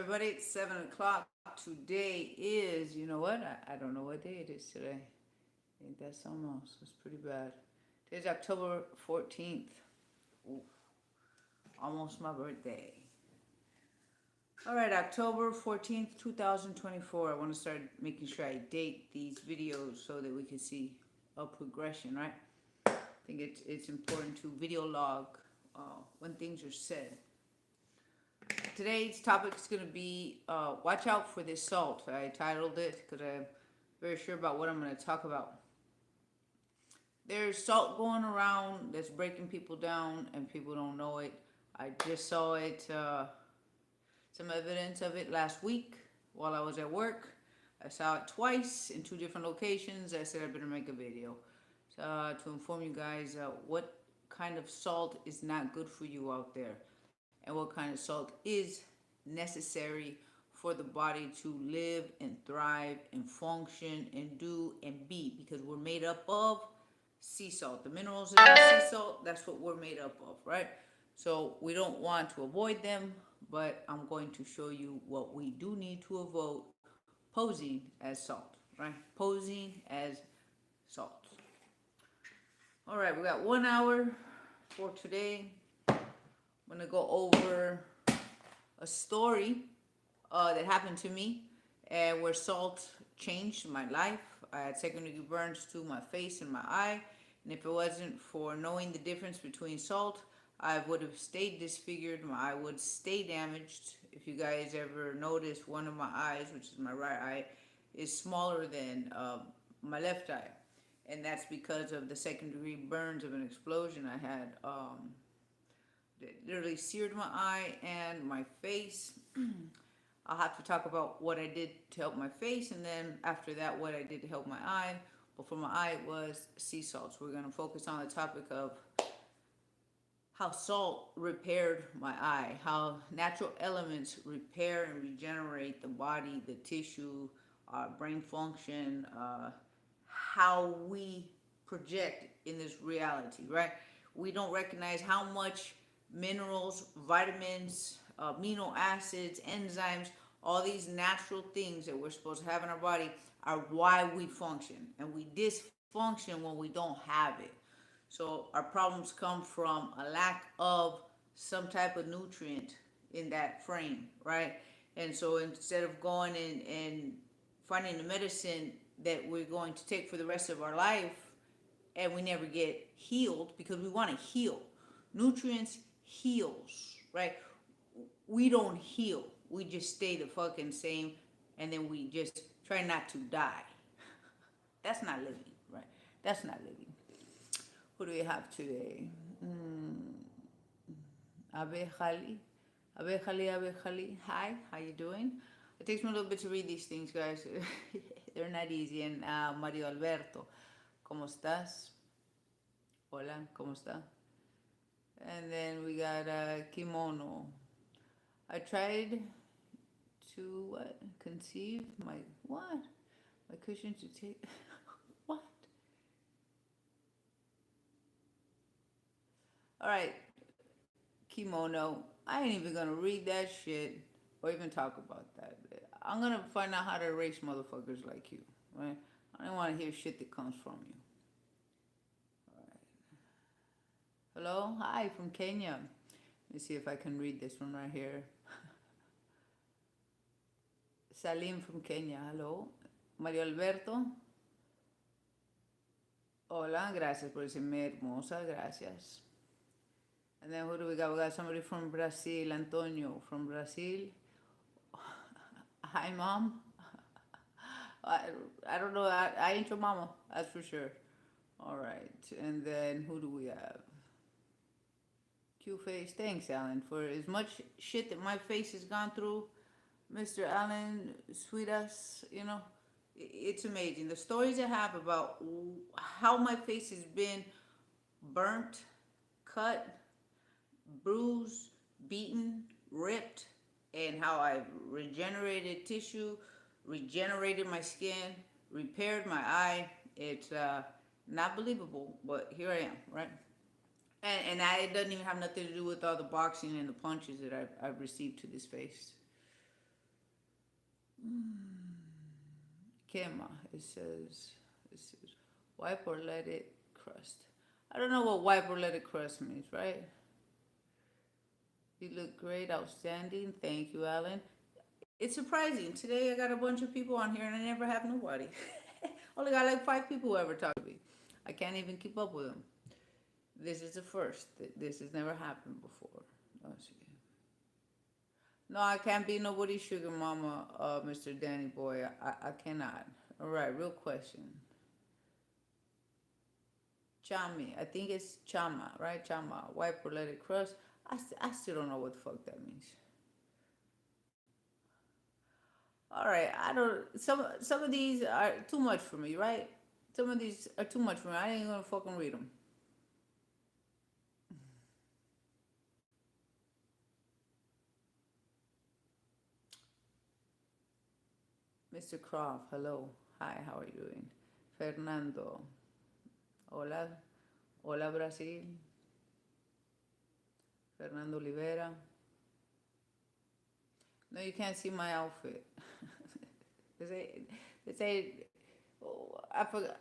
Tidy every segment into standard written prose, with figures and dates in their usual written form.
everybody? It's 7 o'clock. Today is, you know what? I don't know what day it is today. Ain't that something else? It's pretty bad. Today's October 14th. Ooh, almost my birthday. All right, October 14th, 2024. I want to start making sure I date these videos so that we can see a progression, right? I think it's important to video log when things are said. Today's topic is going to be watch out for this salt. I titled it because I'm very sure about what I'm going to talk about. There's salt going around that's breaking people down and people don't know it. I just saw it, some evidence of it last week while I was at work. I saw it twice in two different locations. I said I better make a video to inform you guys what kind of salt is not good for you out there, and what kind of salt is necessary for the body to live and thrive and function and do and be, because we're made up of sea salt. The minerals in the sea salt, that's what we're made up of, right? So we don't want to avoid them, but I'm going to show you what we do need to avoid posing as salt, right? Posing as salt. All right, we got 1 hour for today. I'm going to go over a story that happened to me and where salt changed my life. I had second-degree burns to my face and my eye, and if it wasn't for knowing the difference between salt, I would have stayed disfigured. My eye would stay damaged. If you guys ever notice, one of my eyes, which is my right eye, is smaller than my left eye, and that's because of the second-degree burns of an explosion I had. It literally seared my eye and my face. I'll have to talk about what I did to help my face, and then after that what I did to help my eye. But for my eye, it was sea salt. So we're going to focus on the topic of how salt repaired my eye, how natural elements repair and regenerate the body, the tissue, brain function, how we project in this reality, right? We don't recognize how much minerals, vitamins, amino acids, enzymes, all these natural things that we're supposed to have in our body are why we function. And we dysfunction when we don't have it. So our problems come from a lack of some type of nutrient in that frame, right? And so instead of going and finding the medicine that we're going to take for the rest of our life, and we never get healed because we want to heal. Nutrients heals, right? We don't heal. We just stay the fucking same, and then we just try not to die. That's not living, right? That's not living. What do we have today? Abejali. Abejali. Hi, how you doing? It takes me a little bit to read these things, guys. They're not easy. And Mario Alberto, ¿cómo estás? Hola, ¿cómo está? And then we got Kimono. I tried to conceive my cushion to take what? All right, Kimono. I ain't even gonna read that shit or even talk about that. I'm gonna find out how to erase motherfuckers like you, right? I don't want to hear shit that comes from you. All right. Hello, hi from Kenya. Let me see if I can read this one right here. Salim from Kenya, hello. Mario Alberto. Hola, gracias por decirme hermosa, gracias. And then who do we got? We got somebody from Brazil, Antonio from Brazil. Hi, Mom. I don't know, I ain't your mama, that's for sure. All right, and then who do we have? Q-Face, thanks, Alan, for as much shit that my face has gone through. Mr. Alan, sweet ass, you know, it's amazing. The stories I have about how my face has been burnt, cut, bruised, beaten, ripped, and how I've regenerated tissue, regenerated my skin, repaired my eye. It's not believable, but here I am, right? And it doesn't even have nothing to do with all the boxing and the punches that I've received to this face. Kema, it says, wipe or let it crust. I don't know what wipe or let it crust means, right? You look great, outstanding. Thank you, Alan. It's surprising. Today I got a bunch of people on here and I never have nobody. Only got like 5 people who ever talk to me. I can't even keep up with them. This is the first. This has never happened before. Let's see. No, I can't be nobody's sugar mama, Mr. Danny Boy. I cannot. All right, real question. Chami, I think it's chama, right? Chama, wipe or let it crust. I still don't know what the fuck that means. All right, I don't. Some of these are too much for me, right? Some of these are too much for me. I ain't gonna fucking read them. Mr. Croft, hello. Hi, how are you doing? Fernando, hola. Hola, Brasil. Fernando Olivera. No, you can't see my outfit. This ain't, oh, I forgot.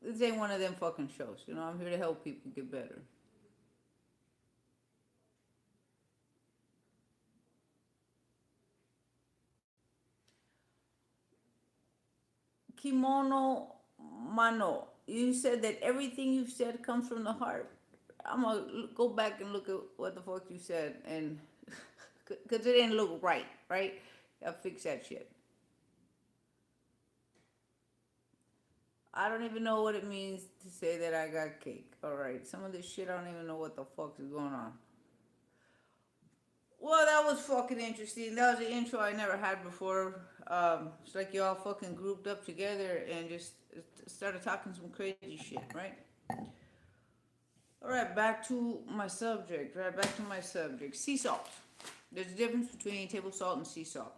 This ain't one of them fucking shows. You know, I'm here to help people get better. Kimono Mano, you said that everything you've said comes from the heart. I'm gonna go back and look at what the fuck you said, and because it didn't look right, right? I'll fix that shit. I don't even know what it means to say that I got cake. All right, some of this shit I don't even know what the fuck is going on. Well, that was fucking interesting. That was an intro I never had before. It's like y'all fucking grouped up together and just started talking some crazy shit, right? All right, back to my subject. Right, back to my subject. Sea salt. There's a difference between table salt and sea salt.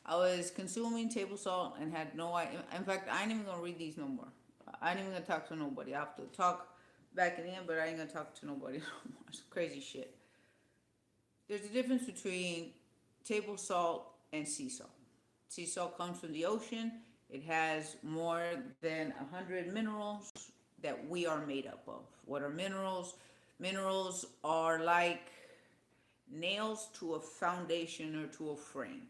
I was consuming table salt and had no idea. In fact, I ain't even gonna read these no more. I ain't even gonna talk to nobody. I have to talk back in the end, but I ain't gonna talk to nobody no more. It's crazy shit. There's a difference between table salt and sea salt. Sea salt comes from the ocean. It has more than 100 minerals that we are made up of. What are minerals? Minerals are like nails to a foundation or to a frame.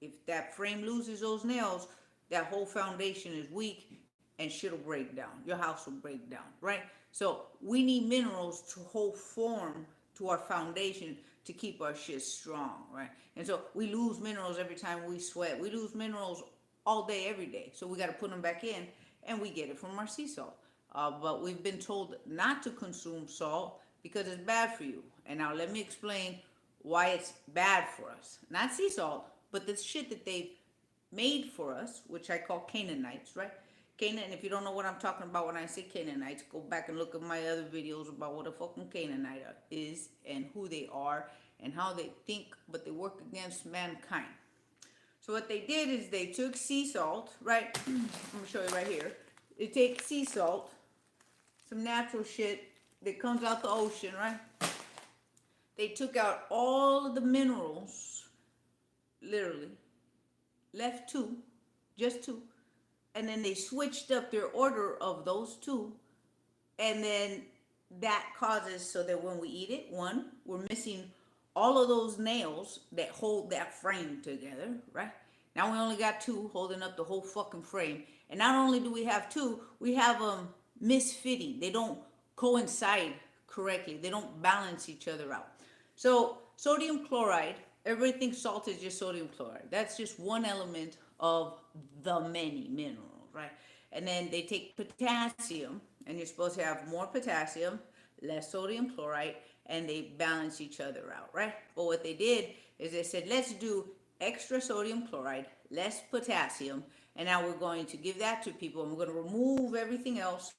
If that frame loses those nails, that whole foundation is weak and shit'll break down. Your house will break down, right? So we need minerals to hold form to our foundation to keep our shit strong, right? And so we lose minerals every time we sweat. We lose minerals all day, every day. So we got to put them back in, and we get it from our sea salt. But we've been told not to consume salt because it's bad for you. And now let me explain why it's bad for us. Not sea salt, but the shit that they've made for us, which I call Canaanites, right? Canaan, if you don't know what I'm talking about when I say Canaanites, go back and look at my other videos about what a fucking Canaanite is and who they are and how they think, but they work against mankind. So what they did is they took sea salt, right? I'm gonna show you right here. They take sea salt, some natural shit that comes out the ocean, right? They took out all of the minerals, literally, left two, just two, and then they switched up their order of those two, and then that causes so that when we eat it, one, we're missing all of those nails that hold that frame together, right? Now we only got two holding up the whole fucking frame, and not only do we have two, we have them misfitting. They don't coincide correctly. They don't balance each other out. So sodium chloride, everybody thinks salt is just sodium chloride. That's just one element of the many minerals, right? And then they take potassium, and you're supposed to have more potassium, less sodium chloride, and they balance each other out, right? But what they did is they said, let's do extra sodium chloride, less potassium, and now we're going to give that to people, and we're going to remove everything else,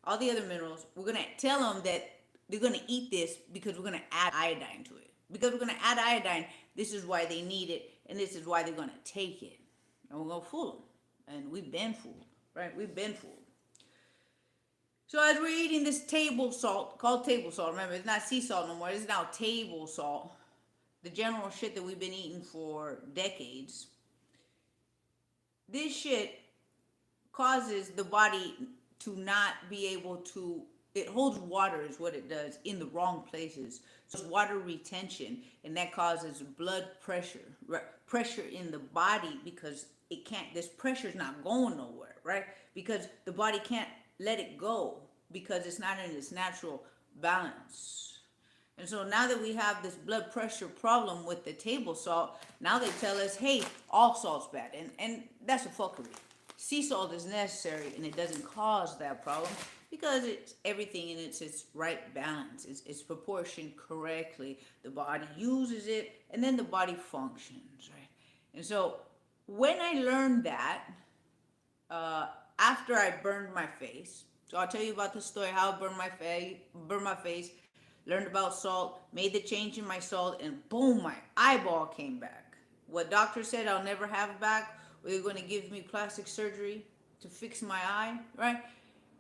all the other minerals. We're going to tell them that they're going to eat this because we're going to add iodine to it. Because we're going to add iodine, this is why they need it, and this is why they're going to take it. And we're going to fool them. And we've been fooled, right? We've been fooled. So as we're eating this table salt, called table salt, remember, it's not sea salt no more, it's now table salt, the general shit that we've been eating for decades, this shit causes the body to not be able to, it holds water is what it does in the wrong places. So it's water retention, and that causes blood pressure, right? Pressure in the body, because it can't, this pressure is not going nowhere, right? Because the body can't let it go because it's not in its natural balance. And so now that we have this blood pressure problem with the table salt, now they tell us, hey, all salt's bad. And that's a fuckery. Sea salt is necessary, and it doesn't cause that problem because it's everything in its right balance. It's proportioned correctly. The body uses it, and then the body functions, right? And so when I learned that, after I burned my face, so I'll tell you about the story how I burned my face, learned about salt, made the change in my salt, and boom, my eyeball came back. What doctor said I'll never have back, they're going to give me plastic surgery to fix my eye, right?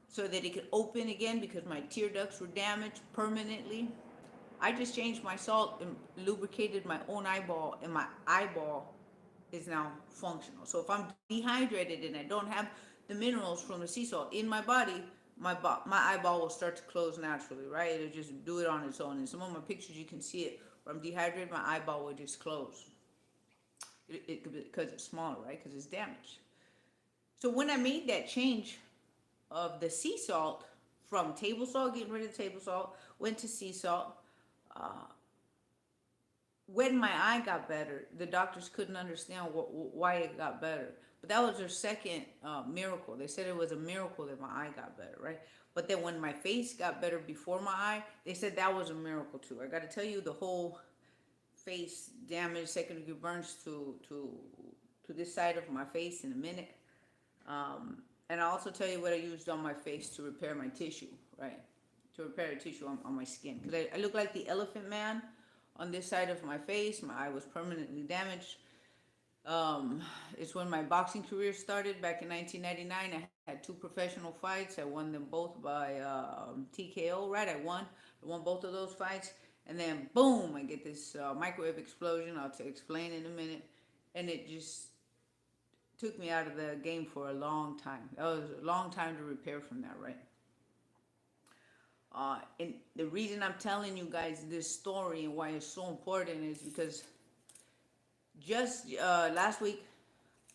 So that it could open again because my tear ducts were damaged permanently. I just changed my salt and lubricated my own eyeball, and my eyeball is now functional. So if I'm dehydrated and I don't have the minerals from the sea salt in my body, my eyeball will start to close naturally, right? It'll just do it on its own. In some of my pictures, you can see it. Where I'm dehydrated, my eyeball will just close. Because it's smaller, right? Because it's damaged. So when I made that change of the sea salt from table salt, getting rid of table salt, went to sea salt. When my eye got better, the doctors couldn't understand why it got better. But that was their second miracle. They said it was a miracle that my eye got better, right? But then when my face got better before my eye, they said that was a miracle too. I got to tell you the whole face damage, second degree burns to this side of my face in a minute. And I'll also tell you what I used on my face to repair my tissue, right? To repair the tissue on my skin. Because I look like the elephant man on this side of my face. My eye was permanently damaged. It's when my boxing career started back in 1999. I had 2 professional fights. I won them both by TKO, right? I won both of those fights. And then, boom, I get this microwave explosion. I'll explain in a minute. And it just took me out of the game for a long time. That was a long time to repair from that, right? And the reason I'm telling you guys this story and why it's so important is because just last week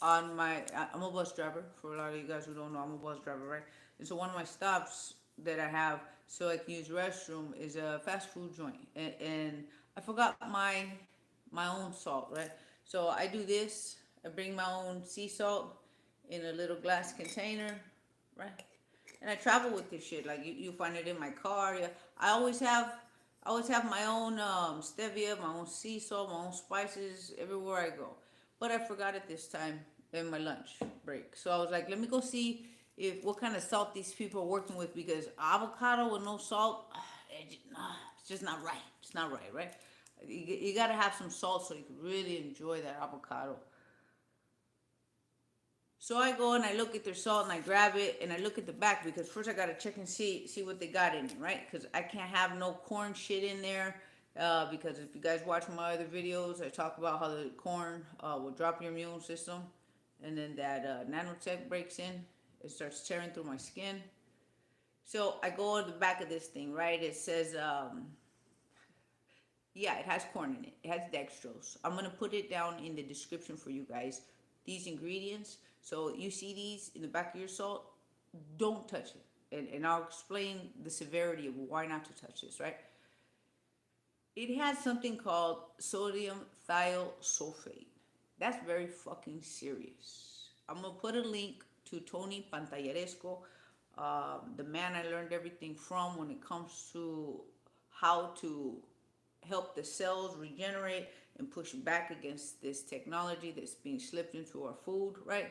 on I'm a bus driver. For a lot of you guys who don't know, I'm a bus driver, right? And so one of my stops that I have so I can use restroom is a fast food joint. And I forgot my own salt, right? So I do this. I bring my own sea salt in a little glass container, right? And I travel with this shit. Like you find it in my car. Yeah. I always have my own stevia, my own sea salt, my own spices everywhere I go. But I forgot it this time in my lunch break. So I was like, let me go see what kind of salt these people are working with, because avocado with no salt, it's just not right. It's not right, right? You gotta have some salt so you can really enjoy that avocado. So I go and I look at their salt and I grab it and I look at the back, because first I gotta check and see what they got in it, right? Because I can't have no corn shit in there. Because if you guys watch my other videos, I talk about how the corn will drop your immune system, and then that nanotech breaks in. It starts tearing through my skin. So I go on the back of this thing, right? It says, yeah, it has corn in it. It has dextrose. I'm gonna put it down in the description for you guys. These ingredients. So you see these in the back of your salt, don't touch it. And I'll explain the severity of why not to touch this, right? It has something called sodium thiosulphate. That's very fucking serious. I'm gonna put a link to Tony Pantalleresco, the man I learned everything from when it comes to how to help the cells regenerate and push back against this technology that's being slipped into our food, right?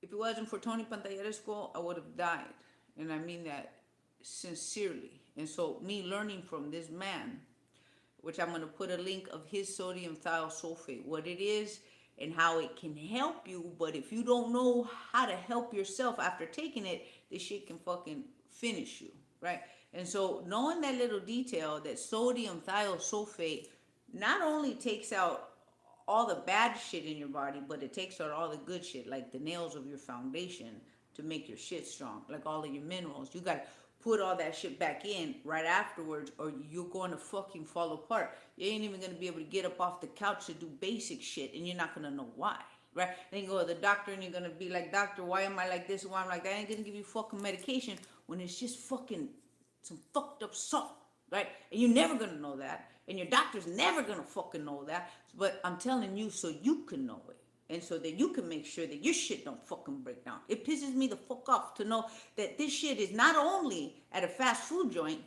If it wasn't for Tony Pantalleresco, I would have died. And I mean that sincerely. And so me learning from this man, which I'm going to put a link of his sodium thiosulphate, what it is and how it can help you. But if you don't know how to help yourself after taking it, this shit can fucking finish you, right? And so knowing that little detail, that sodium thiosulphate not only takes out all the bad shit in your body, but it takes out all the good shit, like the nails of your foundation to make your shit strong, like all of your minerals. You gotta put all that shit back in right afterwards, or you're going to fucking fall apart. You ain't even gonna be able to get up off the couch to do basic shit, and you're not gonna know why. Right? Then you go to the doctor and you're gonna be like, doctor, why am I like this? Why am I like that? I ain't gonna give you fucking medication when it's just fucking some fucked up salt, right? And you're never gonna know that, and your doctor's never gonna fucking know that. But I'm telling you so you can know it, and so that you can make sure that your shit don't fucking break down. It pisses me the fuck off to know that this shit is not only at a fast food joint.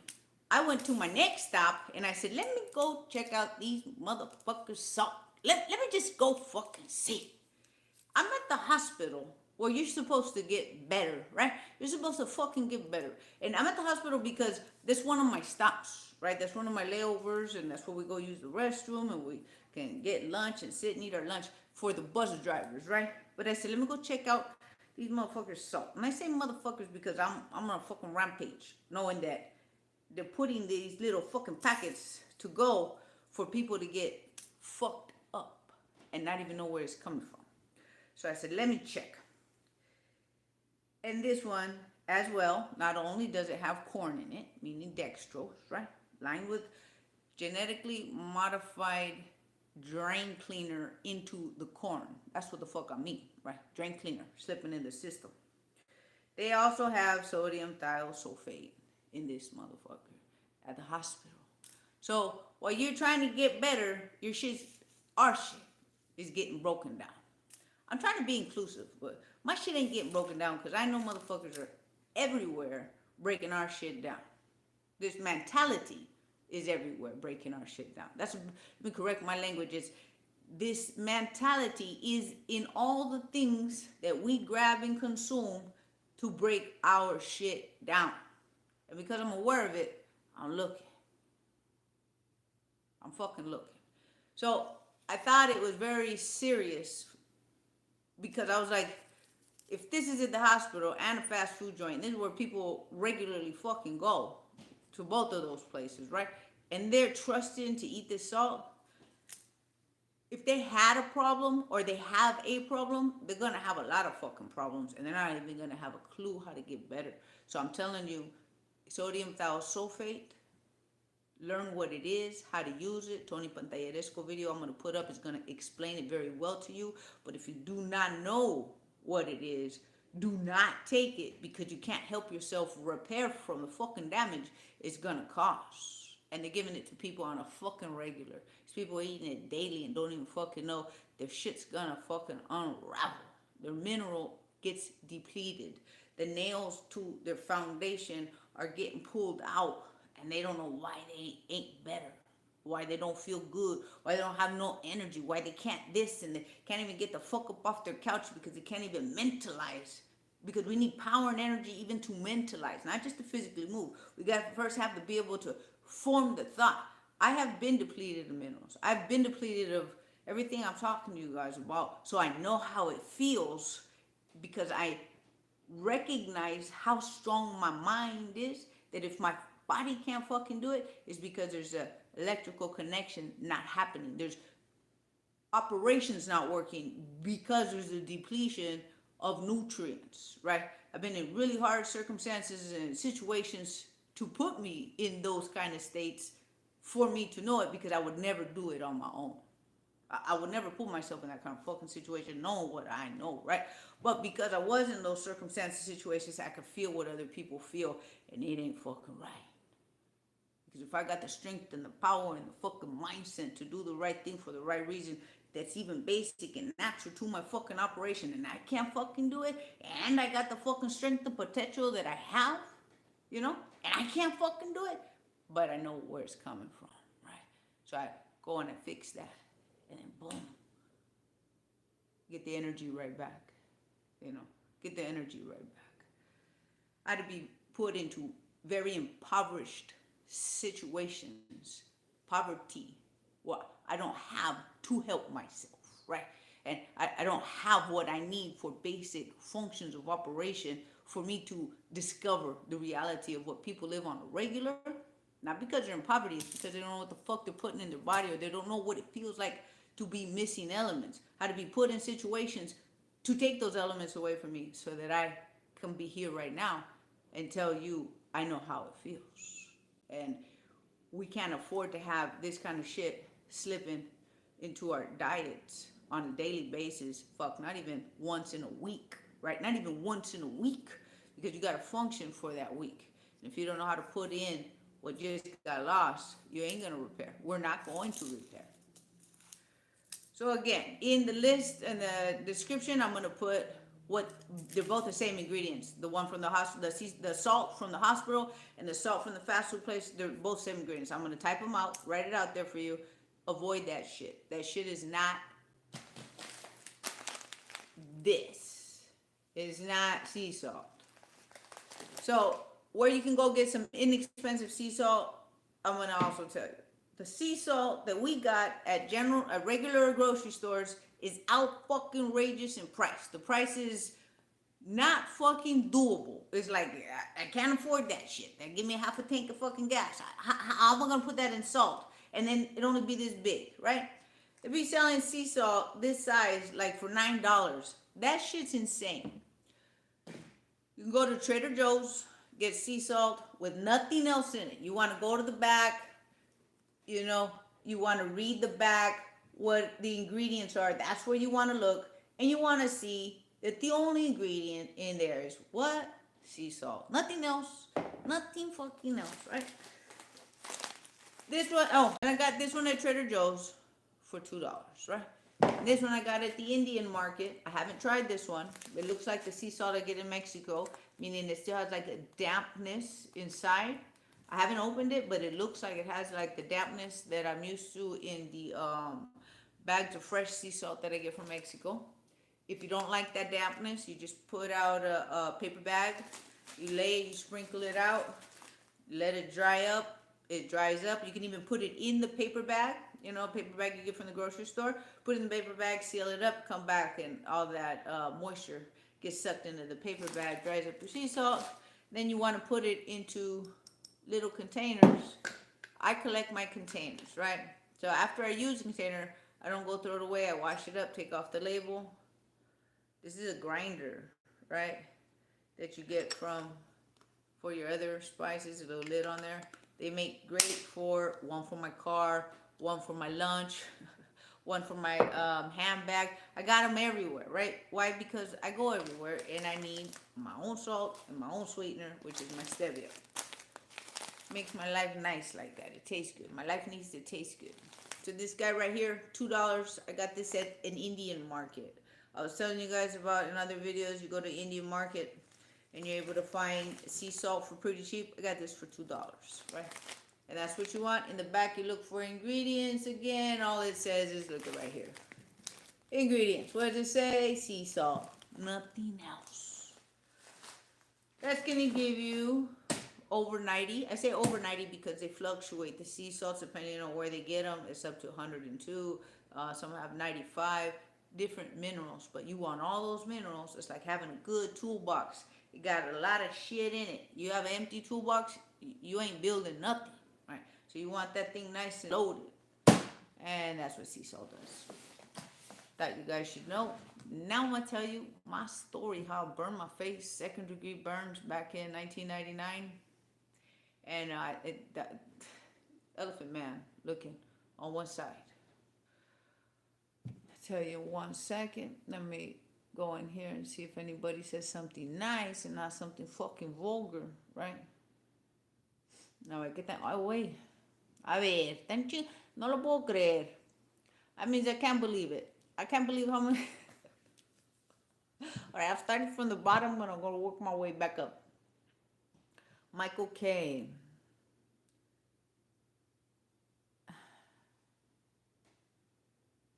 I went to my next stop and I said, let me go check out these motherfuckers salt. Let me just go fucking see. I'm at the hospital where you're supposed to get better, right? You're supposed to fucking get better. And I'm at the hospital because that's one of my stops, right? That's one of my layovers, and that's where we go use the restroom, and we can get lunch and sit and eat our lunch for the bus drivers, right? But I said, let me go check out these motherfuckers salt. And I say motherfuckers because I'm on a fucking rampage, knowing that they're putting these little fucking packets to go for people to get fucked up and not even know where it's coming from. So I said, let me check. And this one as well, not only does it have corn in it, meaning dextrose, right? Lined with genetically modified drain cleaner into the corn. That's what the fuck I mean, right? Drain cleaner, slipping in the system. They also have sodium thiosulphate in this motherfucker at the hospital. So while you're trying to get better, our shit is getting broken down. I'm trying to be inclusive, but my shit ain't getting broken down because I know motherfuckers are everywhere breaking our shit down. This mentality is everywhere breaking our shit down. Let me correct my language. This mentality is in all the things that we grab and consume to break our shit down. And because I'm aware of it, I'm looking. I'm fucking looking. So I thought it was very serious because I was like, if this is at the hospital and a fast food joint, this is where people regularly fucking go to both of those places, right? And they're trusting to eat this salt. If they had a problem or they have a problem, they're going to have a lot of fucking problems, and they're not even going to have a clue how to get better. So I'm telling you, sodium thiosulfate, learn what it is, how to use it. Tony Pantalleresco video I'm going to put up is going to explain it very well to you. But if you do not know what it is, do not take it because you can't help yourself repair from the fucking damage it's going to cause. And they're giving it to people on a fucking regular. These people eating it daily and don't even fucking know their shit's going to fucking unravel. Their mineral gets depleted. The nails to their foundation are getting pulled out. And they don't know why they ain't better, why they don't feel good, why they don't have no energy, why they can't this, and they can't even get the fuck up off their couch because they can't even mentalize. Because we need power and energy even to mentalize, not just to physically move. We got to first have to be able to form the thought. I have been depleted of minerals. I've been depleted of everything I'm talking to you guys about. So I know how it feels because I recognize how strong my mind is, that if my body can't fucking do it, it's because there's a electrical connection not happening. There's operations not working because there's a depletion of nutrients, right? I've been in really hard circumstances and situations to put me in those kind of states for me to know it, because I would never do it on my own. I would never put myself in that kind of fucking situation knowing what I know, right? But because I was in those circumstances, situations, I could feel what other people feel, and it ain't fucking right. Because if I got the strength and the power and the fucking mindset to do the right thing for the right reason, that's even basic and natural to my fucking operation, and I can't fucking do it, and I got the fucking strength and potential that I have, and I can't fucking do it, but I know where it's coming from, right? So I go in and fix that, and then boom, get the energy right back, get the energy right back. I had to be put into very impoverished situations, poverty. Well, I don't have to help myself, right? And I don't have what I need for basic functions of operation for me to discover the reality of what people live on a regular. Not because they're in poverty, it's because they don't know what the fuck they're putting in their body, or they don't know what it feels like to be missing elements, how to be put in situations to take those elements away from me so that I can be here right now and tell you I know how it feels. And we can't afford to have this kind of shit slipping into our diets on a daily basis. Fuck, not even once in a week, right? Not even once in a week, because you got to function for that week. And if you don't know how to put in what just got lost, you ain't going to repair. We're not going to repair. So again, in the list and the description, I'm going to put what they're both the same ingredients. The one from the hospital, the salt from the hospital and the salt from the fast food place, they're both same ingredients. I'm going to type them out, write it out there for you. Avoid that shit. That shit is not this. It's not sea salt. So where you can go get some inexpensive sea salt, I'm going to also tell you. The sea salt that we got at regular grocery stores is out fucking outrageous in price. The price is not fucking doable. It's like, I can't afford that shit. Give me half a tank of fucking gas. How am I going to put that in salt? And then it only be this big, right? If you're selling sea salt this size, like for $9, that shit's insane. You can go to Trader Joe's, get sea salt with nothing else in it. You want to go to the back, you know, you want to read the back, what the ingredients are. That's where you want to look. And you want to see that the only ingredient in there is what? Sea salt. Nothing else. Nothing fucking else, right? This one, oh, and I got this one at Trader Joe's for $2, right? And this one I got at the Indian market. I haven't tried this one. It looks like the sea salt I get in Mexico, meaning it still has like a dampness inside. I haven't opened it, but it looks like it has like the dampness that I'm used to in the bags of fresh sea salt that I get from Mexico. If you don't like that dampness, you just put out a paper bag. You lay it, you sprinkle it out, let it dry up. It dries up. You can even put it in the paper bag, you know, paper bag you get from the grocery store. Put it in the paper bag, seal it up, come back, and all that moisture gets sucked into the paper bag, dries up your sea salt. Then you want to put it into little containers. I collect my containers, right? So after I use the container, I don't go throw it away. I wash it up, take off the label. This is a grinder, right? That you get for your other spices, a little lid on there. They make great for one for my car, one for my lunch, one for my handbag. I got them everywhere, right? Why? Because I go everywhere and I need my own salt and my own sweetener, which is my stevia. Makes my life nice like that. It tastes good. My life needs to taste good. So this guy right here, $2. I got this at an Indian market. I was telling you guys about in other videos, you go to Indian market and you're able to find sea salt for pretty cheap. I got this for $2, right? And that's what you want. In the back, you look for ingredients again. All it says is, look right here. Ingredients. What does it say? Sea salt. Nothing else. That's going to give you over 90. I say over 90 because they fluctuate. The sea salts, depending on where they get them, it's up to 102. Some have 95. Different minerals. But you want all those minerals. It's like having a good toolbox. You got a lot of shit in it. You have an empty toolbox, you ain't building nothing, right? So you want that thing nice and loaded. And that's what sea salt does. Thought you guys should know. Now I'm going to tell you my story, how I burned my face, second-degree burns back in 1999. And elephant man looking on one side. I'll tell you 1 second. Let me go in here and see if anybody says something nice and not something fucking vulgar, right? No, ¿qué tal? Ay, güey. A ver, no lo puedo creer. That means I can't believe it. I can't believe how many. All right, I've started from the bottom, but I'm going to work my way back up. Michael K.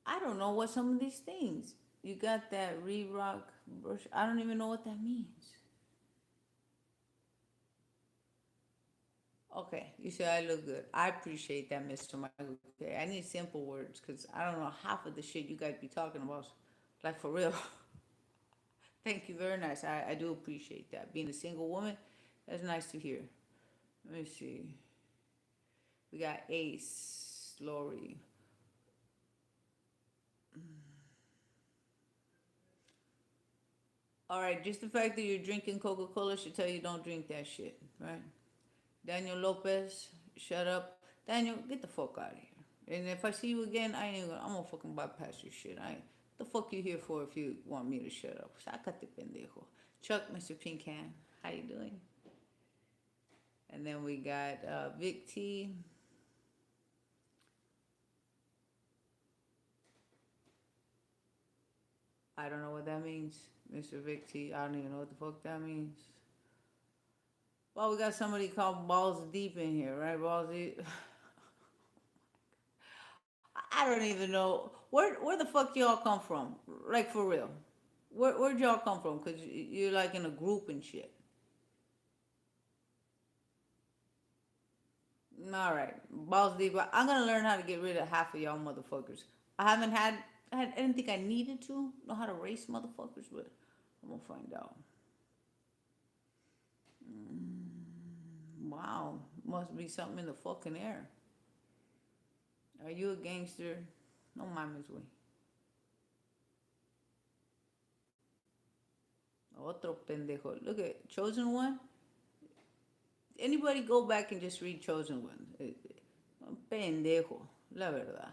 I don't know what some of these things. You got that re-rock brush. I don't even know what that means. Okay, you say I look good. I appreciate that, Mr. Michael. Okay, I need simple words because I don't know half of the shit you guys be talking about. Like, for real. Thank you, very nice. I do appreciate that. Being a single woman, that's nice to hear. Let me see. We got Ace, Lori. All right, just the fact that you're drinking Coca-Cola should tell you don't drink that shit, right? Daniel Lopez, shut up. Daniel, get the fuck out of here. And if I see you again, I'm gonna fucking bypass your shit. I ain't, what the fuck you here for if you want me to shut up? Sácate, pendejo. Chuck, Mr. Pincan, how you doing? And then we got Vic T. I don't know what that means, Mr. Vic T. I don't even know what the fuck that means. Well, we got somebody called Balls Deep in here, right? Balls Deep. I don't even know where the fuck y'all come from, like for real. Where'd y'all come from? Cause you're like in a group and shit. All right, Balls Deep. I'm gonna learn how to get rid of half of y'all motherfuckers. I haven't had. I didn't think I needed to know how to race motherfuckers, but I'm gonna find out. Wow, must be something in the fucking air. Are you a gangster? No mames, güey. Otro pendejo. Look at Chosen One. Anybody go back and just read Chosen One? Pendejo, la verdad.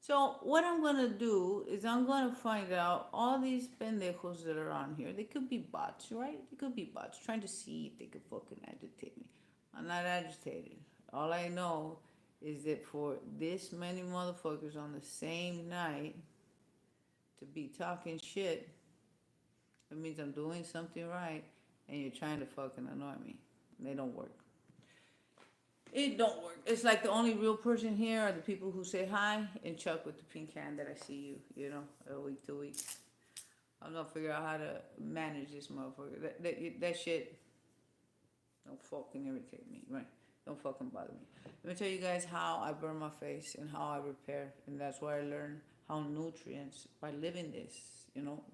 So what I'm gonna do is I'm gonna find out all these pendejos that are on here. They could be bots, right? They could be bots trying to see if they could fucking agitate me. I'm not agitated. All I know is that for this many motherfuckers on the same night to be talking shit, it means I'm doing something right, and you're trying to fucking annoy me. They don't work. It don't work. It's like the only real person here are the people who say hi and Chuck with the pink hand that I see you, week to week. I'm gonna figure out how to manage this motherfucker. That shit don't fucking irritate me, right? Don't fucking bother me. Let me tell you guys how I burn my face and how I repair, and that's where I learned how nutrients, by living this,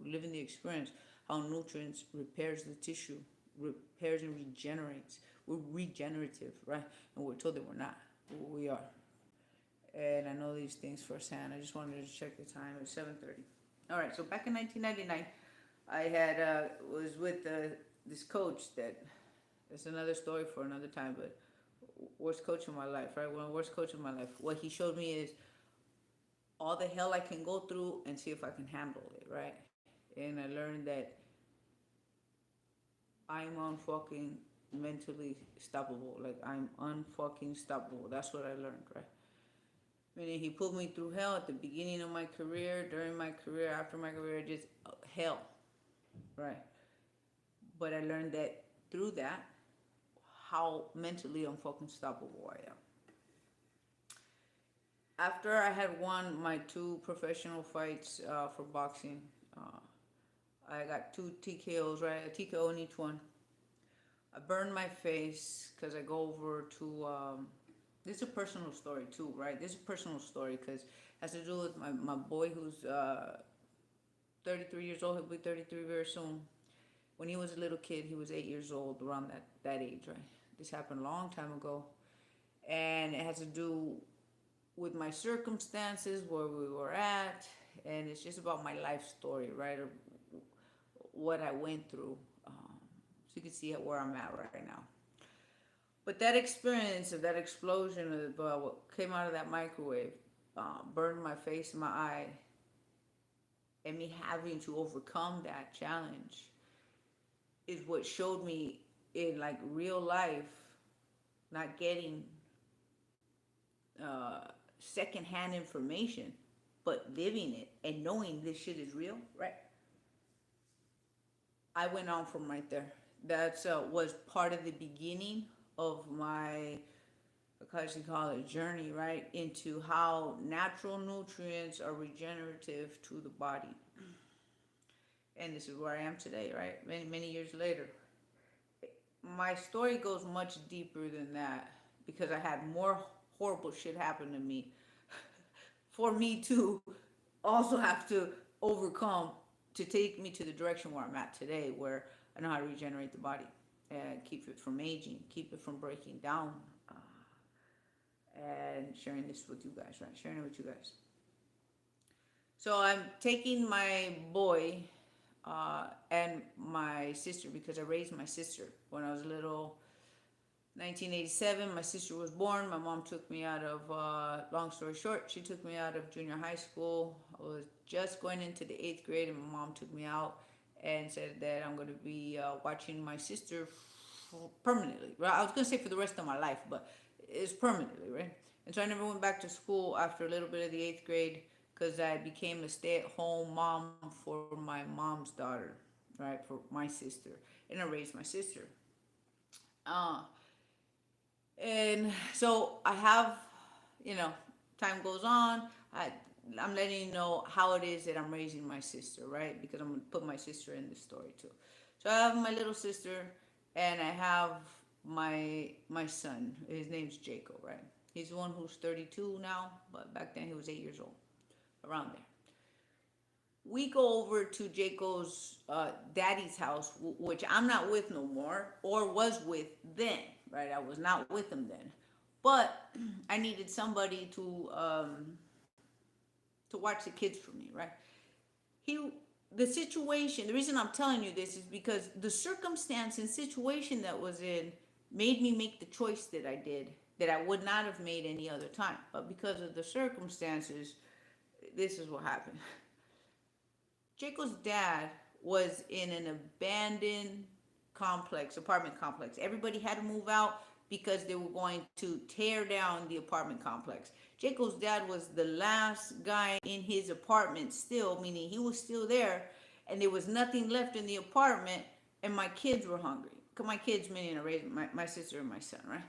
living the experience, how nutrients repairs the tissue, repairs and regenerates. We're regenerative, right? And we're told that we're not. We are. And I know these things firsthand. I just wanted to check the time. It's 7:30. All right. So back in 1999, I had was with this coach that. It's another story for another time. But worst coach of my life, right? One of the worst coach of my life. What he showed me is all the hell I can go through and see if I can handle it, right? And I learned that I'm unfucking mentally stoppable. Like I'm unfucking stoppable. That's what I learned, right? Meaning he put me through hell at the beginning of my career, during my career, after my career, just hell, right? But I learned that through that, how mentally unfucking stoppable I am. After I had won my 2 professional fights for boxing, I got 2 TKOs, right? A TKO in each one. I burned my face because I go over to. This is a personal story too, right? This is a personal story because it has to do with my boy who's 33 years old. He'll be 33 very soon. When he was a little kid, he was 8 years old, around that age, right? This happened a long time ago. And it has to do with my circumstances, where we were at. And it's just about my life story, right? Or what I went through. So you can see where I'm at right now. But that experience of that explosion of what came out of that microwave burned my face and my eye. And me having to overcome that challenge is what showed me in like real life, not getting secondhand information, but living it and knowing this shit is real, right? I went on from right there. That was part of the beginning of my, how should you call it, journey, right, into how natural nutrients are regenerative to the body. And this is where I am today, right? Many, many years later. My story goes much deeper than that because I had more horrible shit happen to me for me to also have to overcome to take me to the direction where I'm at today, where I know how to regenerate the body and keep it from aging, keep it from breaking down, and sharing this with you guys, right? Sharing it with you guys. So I'm taking my boy and my sister, because I raised my sister when I was little. 1987, my sister was born. My mom took me out of, long story short, she took me out of junior high school. I was just going into the 8th grade, and my mom took me out and said that I'm going to be watching my sister permanently. Right? I was going to say for the rest of my life, but it's permanently, right? And so I never went back to school after a little bit of the 8th grade, because I became a stay-at-home mom for my mom's daughter, right? For my sister. And I raised my sister. Uh, and so I have, you know, time goes on. I'm letting you know how it is that I'm raising my sister, right? Because I'm gonna put my sister in the story too. So I have my little sister, and I have my son. His name's Jacob, right? He's the one who's 32 now, but back then he was 8 years old, around there. We go over to Jacob's daddy's house, which I'm not with no more, or was with then, right? I was not with him then, but I needed somebody to watch the kids for me, right? He, the situation, the reason I'm telling you this is because the circumstance and situation that was in made me make the choice that I did, that I would not have made any other time. But because of the circumstances, this is what happened. Jacob's dad was in an abandoned apartment complex. Everybody had to move out because they were going to tear down the apartment complex. Jacob's dad was the last guy in his apartment still, meaning he was still there, and there was nothing left in the apartment, and my kids were hungry. My kids, meaning I raised my sister and my son, right?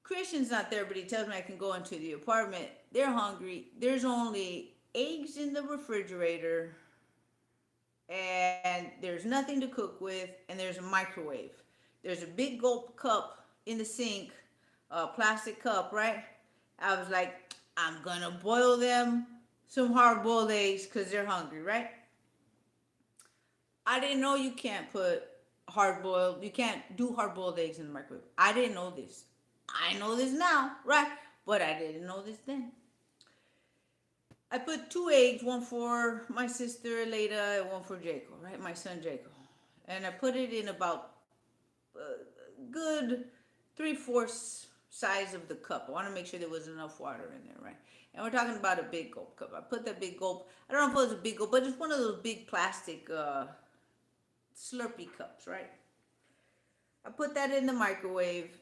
Christian's not there, but he tells me I can go into the apartment. They're hungry. There's only eggs in the refrigerator, and there's nothing to cook with, and there's a microwave. There's a big gulp cup in the sink, a plastic cup, right? I was like, I'm gonna boil them some hard-boiled eggs because they're hungry, right? I didn't know you can't you can't do hard-boiled eggs in the microwave. I didn't know this. I know this now, right? But I didn't know this then. I put 2 eggs, one for my sister Leda and one for Jacob, right? My son Jacob. And I put it in about good 3/4 size of the cup. I want to make sure there was enough water in there, right? And we're talking about a big gulp cup. I put that big gulp. I don't know if it was a big gulp, but it's one of those big plastic Slurpee cups, right? I put that in the microwave,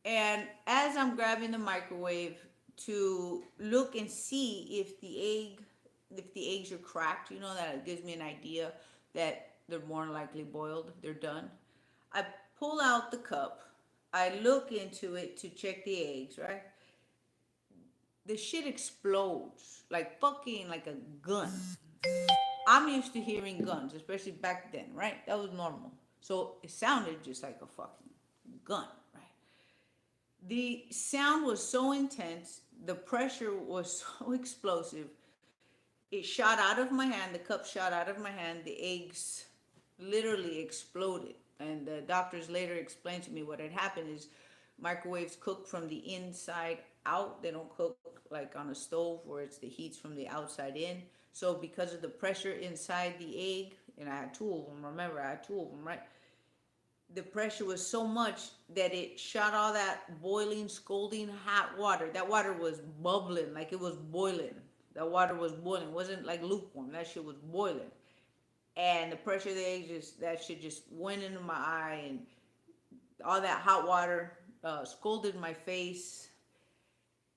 and as I'm grabbing the microwave to look and see if the eggs are cracked, you know, that it gives me an idea that they're more likely boiled, they're done. I pull out the cup, I look into it to check the eggs, right? The shit explodes like fucking like a gun. I'm used to hearing guns, especially back then, right? That was normal. So it sounded just like a fucking gun, right? The sound was so intense, the pressure was so explosive. It shot out of my hand, the cup shot out of my hand, the eggs literally exploded. And the doctors later explained to me what had happened is microwaves cook from the inside out. They don't cook like on a stove where it's the heat's from the outside in. So because of the pressure inside the egg, and I had 2 of them, remember I had 2 of them, right? The pressure was so much that it shot all that boiling, scalding hot water. That water was bubbling, like it was boiling. That water was boiling. It wasn't like lukewarm. That shit was boiling. And the pressure of the eggs, that shit just went into my eye, and all that hot water scalded my face.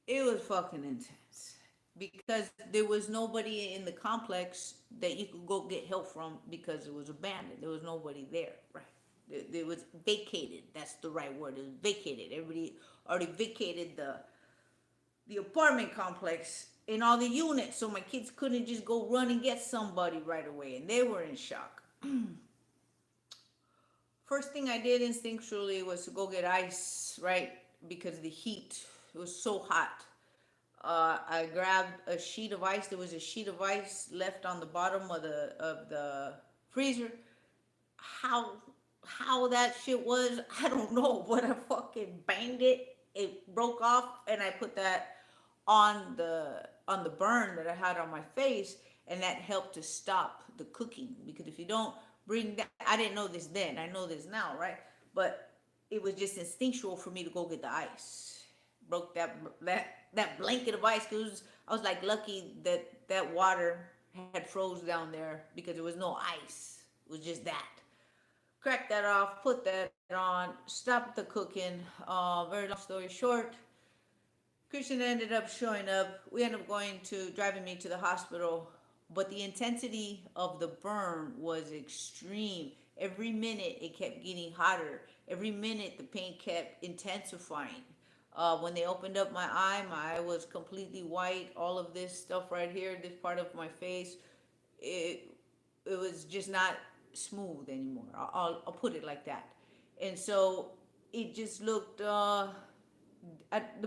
It was fucking intense because there was nobody in the complex that you could go get help from because it was abandoned. There was nobody there, right? It was vacated. That's the right word. It was vacated. Everybody already vacated the apartment complex in all the units, so my kids couldn't just go run and get somebody right away, and they were in shock. First thing I did instinctually was to go get ice, right? Because of the heat. It was so hot. I grabbed a sheet of ice. There was a sheet of ice left on the bottom of the freezer. How that shit was, I don't know, but I fucking banged it it broke off, and I put that on the burn that I had on my face, and that helped to stop the cooking. Because if you don't bring that, I didn't know this then. I know this now, right? But it was just instinctual for me to go get the ice. Broke that blanket of ice. Cause I was like lucky that that water had froze down there because there was no ice. It was just that. Cracked that off, put that on, stopped the cooking. Very long story short, Christian ended up showing up. We ended up driving me to the hospital. But the intensity of the burn was extreme. Every minute it kept getting hotter. Every minute the pain kept intensifying. When they opened up my eye was completely white. All of this stuff right here, this part of my face, it it was just not smooth anymore. I'll put it like that. And so it just looked the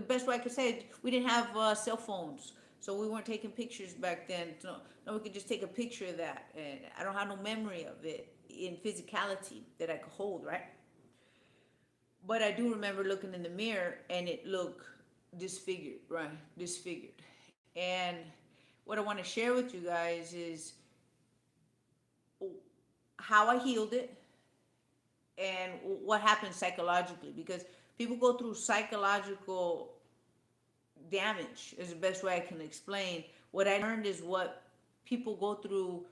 best way I could say it, we didn't have cell phones, so we weren't taking pictures back then. So no, we could just take a picture of that, and I don't have no memory of it in physicality that I could hold, right? But I do remember looking in the mirror, and it looked disfigured, right? Disfigured. And what I want to share with you guys is how I healed it and what happened psychologically, because people go through psychological damage is the best way I can explain. What I learned is what people go through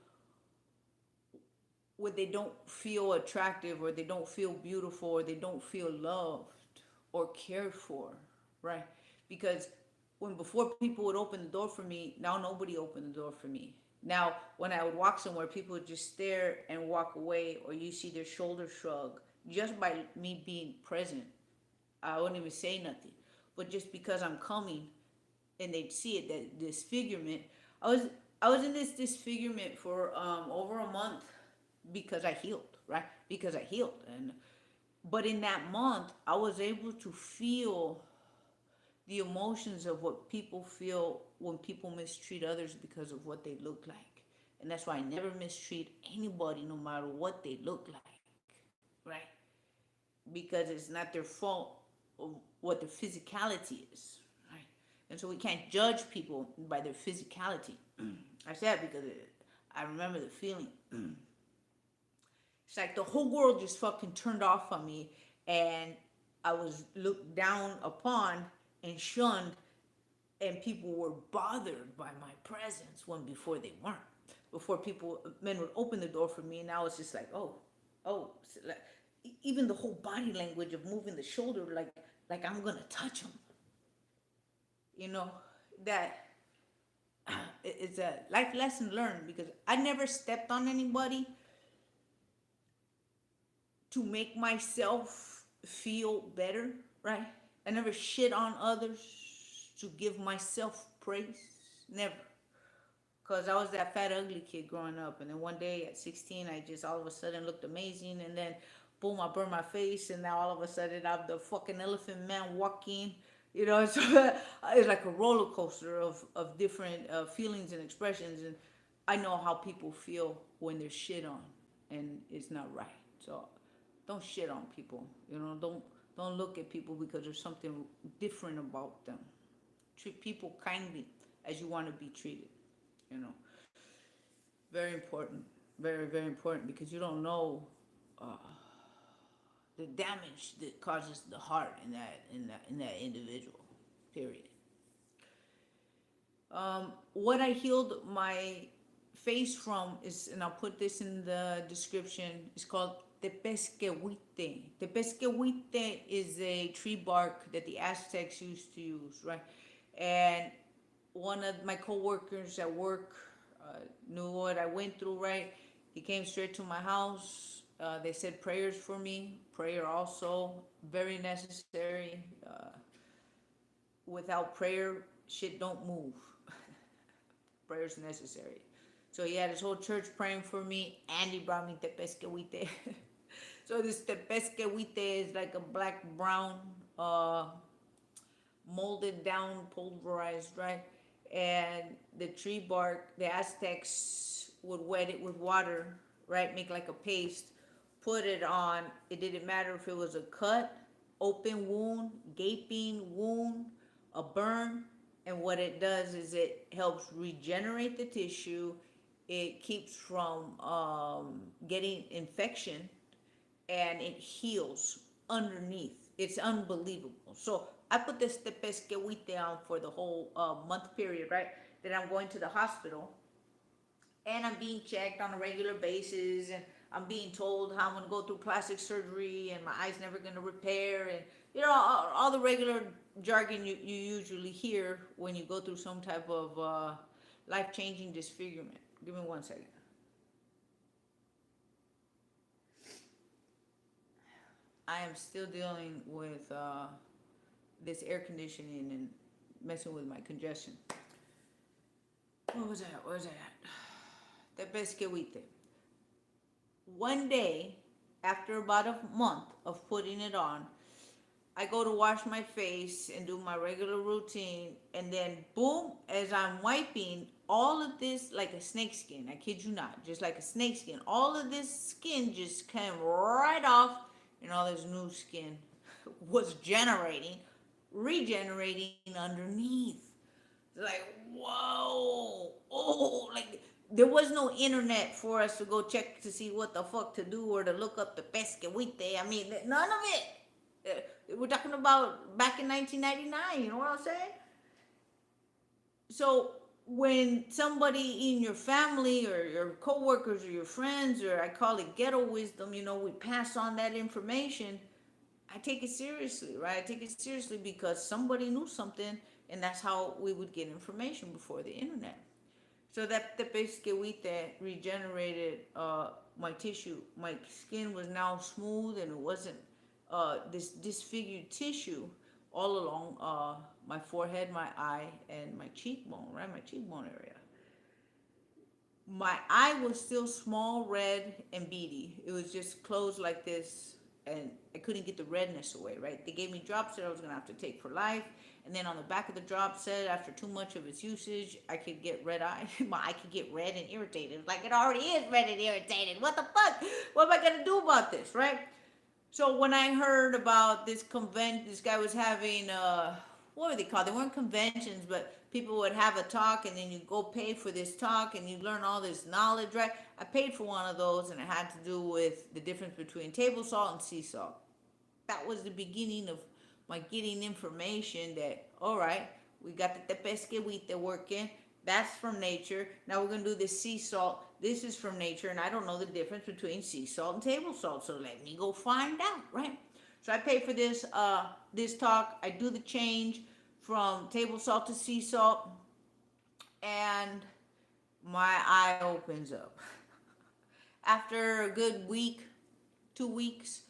when they don't feel attractive, or they don't feel beautiful, or they don't feel loved or cared for, right? Because when before people would open the door for me, now nobody opened the door for me. Now, when I would walk somewhere, people would just stare and walk away, or you see their shoulders shrug just by me being present. I wouldn't even say nothing. But just because I'm coming and they'd see it, that disfigurement, I was I was in this disfigurement for over a month because I healed, right? Because I healed. And but in that month, I was able to feel the emotions of what people feel when people mistreat others because of what they look like. And that's why I never mistreat anybody no matter what they look like, right? Because it's not their fault of what their physicality is, right? And so we can't judge people by their physicality. I say that because I remember the feeling. It's like the whole world just fucking turned off on me, and I was looked down upon and shunned, and people were bothered by my presence when before they weren't. Before men would open the door for me, and now it's just like, oh, like, even the whole body language of moving the shoulder, like I'm gonna touch them. You know, that it's a life lesson learned, because I never stepped on anybody to make myself feel better, right? I never shit on others to give myself praise. Never. Because I was that fat, ugly kid growing up. And then one day at 16, I just all of a sudden looked amazing. And then, boom, I burned my face. And now all of a sudden, I'm the fucking elephant man walking. You know, so it's like a roller coaster of different feelings and expressions. And I know how people feel when they're shit on. And it's not right. So don't shit on people. You know, don't look at people because there's something different about them. Treat people kindly as you want to be treated. You know, very important, very, very important, because you don't know the damage that causes the heart in that individual. Period. What I healed my face from is, and I'll put this in the description, it's called Tepezcohuite. Tepezcohuite is a tree bark that the Aztecs used to use, right? And one of my co-workers at work knew what I went through, right? He came straight to my house. They said prayers for me. Prayer also very necessary. Without prayer, shit don't move. Prayer's necessary. So he had his whole church praying for me, and he brought me Tepezcohuite. So this Tepezcohuite is like a black brown, molded down, pulverized, right? And the tree bark, the Aztecs would wet it with water, right? Make like a paste, put it on. It didn't matter if it was a cut, open wound, gaping wound, a burn. And what it does is it helps regenerate the tissue. It keeps from getting infection, and it heals underneath. It's unbelievable. So I put this Tepezcohuite down for the whole month period, right? Then I'm going to the hospital, and I'm being checked on a regular basis, and I'm being told how I'm going to go through plastic surgery, and my eye's never going to repair, and you know, all the regular jargon you usually hear when you go through some type of life-changing disfigurement. Give me 1 second. I am still dealing with this air conditioning and messing with my congestion. What was that? Where's that at? Tepezcohuite. One day, after about a month of putting it on, I go to wash my face and do my regular routine, and then boom, as I'm wiping, all of this, like a snake skin, I kid you not, just like a snake skin, all of this skin just came right off, and all this new skin was regenerating underneath. Like, whoa, oh, like there was no internet for us to go check to see what the fuck to do or to look up the Tepezcohuite. I mean, none of it. We're talking about back in 1999, you know what I'm saying? So when somebody in your family or your coworkers or your friends, or I call it ghetto wisdom, you know, we pass on that information, I take it seriously, right? I take it seriously because somebody knew something, and that's how we would get information before the internet. So that Tepezcohuite regenerated my tissue. My skin was now smooth, and it wasn't this disfigured tissue all along my forehead, my eye, and my cheekbone, right? My cheekbone area. My eye was still small, red, and beady. It was just closed like this, and I couldn't get the redness away, right? They gave me drops that I was going to have to take for life. And then on the back of the drop said, after too much of its usage, I could get red eye. My eye could get red and irritated. Like, it already is red and irritated. What the fuck? What am I going to do about this, right? So when I heard about this convention, this guy was having, what were they called? They weren't conventions, but people would have a talk, and then you go pay for this talk, and you learn all this knowledge, right? I paid for one of those, and it had to do with the difference between table salt and sea salt. That was the beginning of my getting information that, all right, we got the Tepezcohuite working. That's from nature. Now we're going to do the sea salt. This is from nature, and I don't know the difference between sea salt and table salt, so let me go find out, right? So I pay for this this talk. I do the change from table salt to sea salt, and my eye opens up. After a good week, 2 weeks,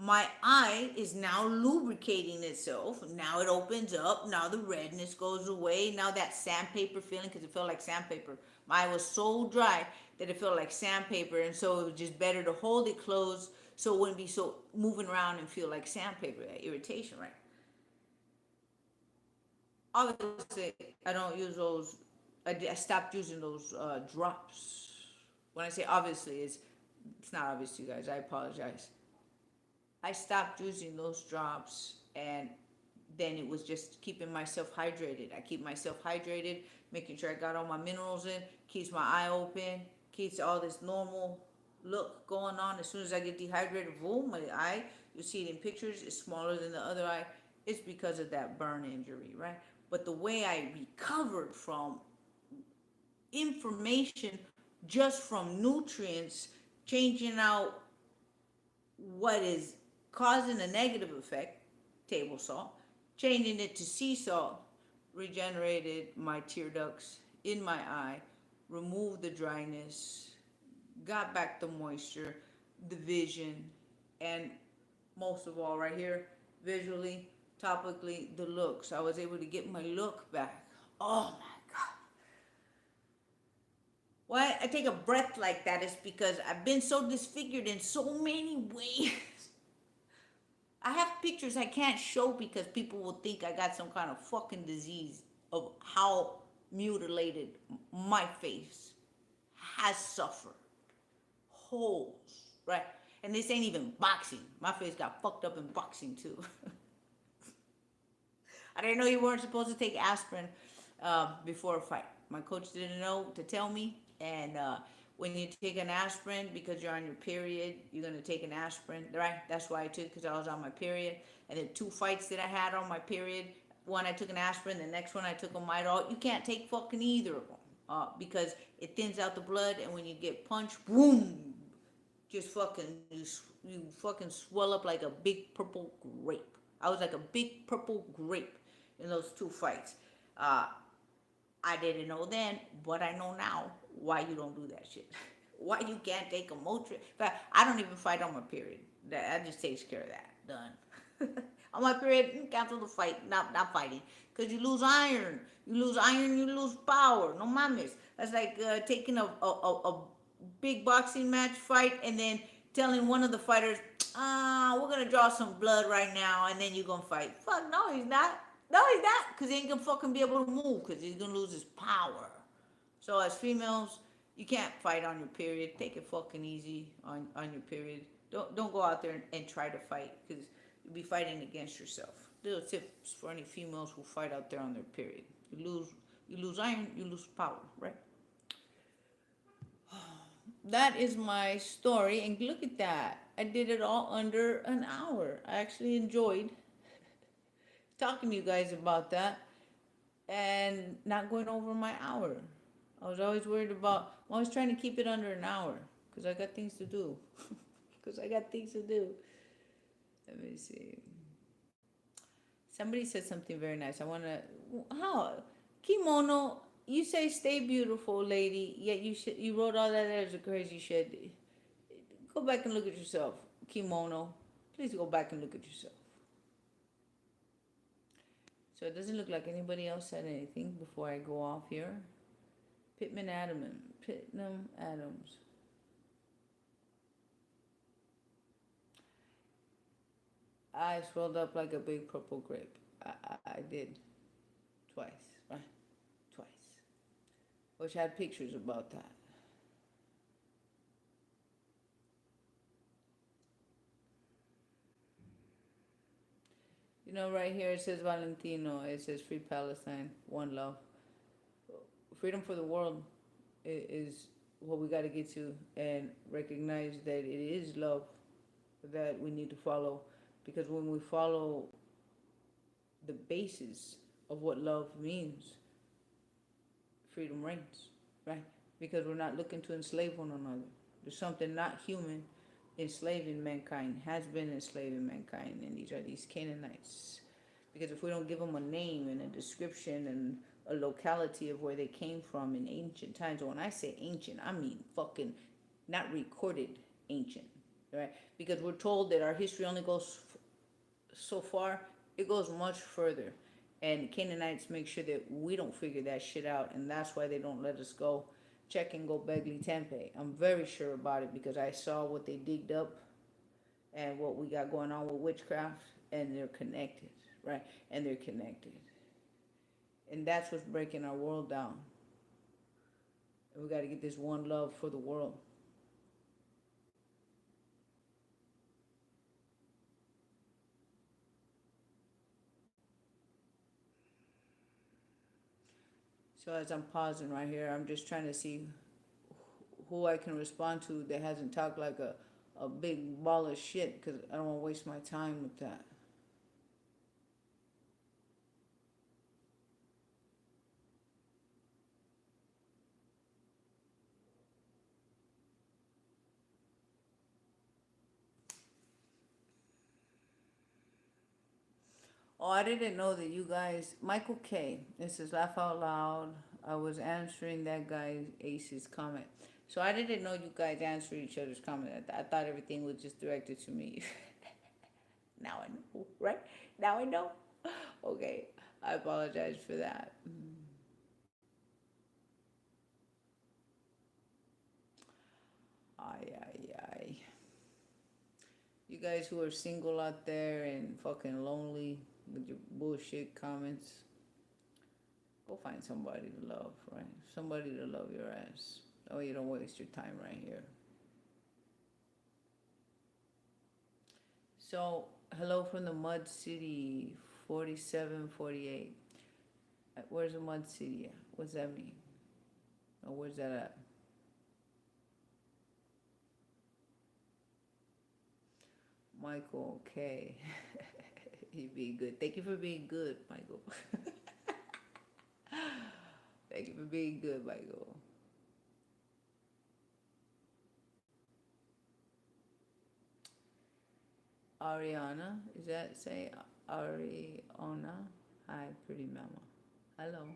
my eye is now lubricating itself. Now it opens up. Now the redness goes away. Now that sandpaper feeling, because it felt like sandpaper. My eye was so dry that it felt like sandpaper, and so it was just better to hold it closed so it wouldn't be so moving around and feel like sandpaper, that irritation, right? Obviously, I don't use those. I stopped using those drops. When I say obviously, it's not obvious to you guys. I apologize. I stopped using those drops, and then it was just keeping myself hydrated. I keep myself hydrated, making sure I got all my minerals in, keeps my eye open, keeps all this normal look going on. As soon as I get dehydrated, boom, my eye, you see it in pictures, it's smaller than the other eye. It's because of that burn injury, right? But the way I recovered from information just from nutrients, changing out what is causing a negative effect, table salt, changing it to sea salt, regenerated my tear ducts in my eye, removed the dryness, got back the moisture, the vision, and most of all right here, visually, topically, the looks. I was able to get my look back. Oh my God. Why I take a breath like that is because I've been so disfigured in so many ways. I have pictures I can't show because people will think I got some kind of fucking disease of how mutilated my face has suffered. Holes, right? And this ain't even boxing. My face got fucked up in boxing too. I didn't know you weren't supposed to take aspirin before a fight. My coach didn't know to tell me. And when you take an aspirin because you're on your period, you're gonna take an aspirin, right? That's why I took, because I was on my period. And then 2 fights that I had on my period, one I took an aspirin, the next one I took a Midol. You can't take fucking either of them because it thins out the blood, and when you get punched, boom, just fucking you fucking swell up like a big purple grape. I was like a big purple grape in those 2 fights. I didn't know then, but I know now why you don't do that shit. Why you can't take a Motrin. But I don't even fight on my period. That just takes care of that. Done. On my period, cancel the fight. Not fighting. Because you lose iron. You lose iron, you lose power. No mames. That's like taking a big boxing match fight and then telling one of the fighters, we're going to draw some blood right now and then you're going to fight. Fuck, no, he's not. No, he's not, because he ain't gonna fucking be able to move, because he's gonna lose his power. So as females, you can't fight on your period. Take it fucking easy on your period. Don't go out there and try to fight, because you'll be fighting against yourself. Little tips for any females who fight out there on their period. You lose iron, you lose power, right? That is my story, and look at that. I did it all under an hour. I actually enjoyed talking to you guys about that and not going over my hour. I was always worried about, I'm always trying to keep it under an hour because I got things to do. Let me see. Somebody said something very nice. Kimono, you say stay beautiful, lady, yet you wrote all that as a crazy shit. Go back and look at yourself, Kimono. Please go back and look at yourself. So it doesn't look like anybody else said anything before I go off here. Pittman Adams. I swelled up like a big purple grape. I did. Twice. Right? Twice. Wish I had pictures about that. You know, right here it says Valentino. It says Free Palestine, one love. Freedom for the world is what we got to get to, and recognize that it is love that we need to follow. Because when we follow the basis of what love means, freedom reigns, right? Because we're not looking to enslave one another. There's something not human enslaving mankind, has been enslaving mankind, and these are these Canaanites. Because if we don't give them a name and a description and a locality of where they came from in ancient times, when I say ancient, I mean fucking not recorded ancient, right? Because we're told that our history only goes so far. It goes much further, and the Canaanites make sure that we don't figure that shit out, and that's why they don't let us go check and go Begli Tempe. I'm very sure about it because I saw what they digged up and what we got going on with witchcraft, and they're connected, right? And they're connected. And that's what's breaking our world down. And we got to get this one love for the world. So as I'm pausing right here, I'm just trying to see who I can respond to that hasn't talked like a big ball of shit, because I don't want to waste my time with that. Oh, I didn't know that you guys, Michael K. This is Laugh Out Loud. I was answering that guy Ace's comment. So I didn't know you guys answer each other's comment. I thought everything was just directed to me. Now I know, right? Now I know. Okay, I apologize for that. Ay, ay, ay. You guys who are single out there and fucking lonely with your bullshit comments, go find somebody to love, right? Somebody to love your ass. Oh, you don't waste your time right here. So, hello from the Mud City 47, 48. Where's the Mud City at? What's that mean? Or where's that at? Michael K. You being good. Thank you for being good, Michael. Thank you for being good, Michael. Ariana, is that say Ariana? Hi, pretty mama. Hello.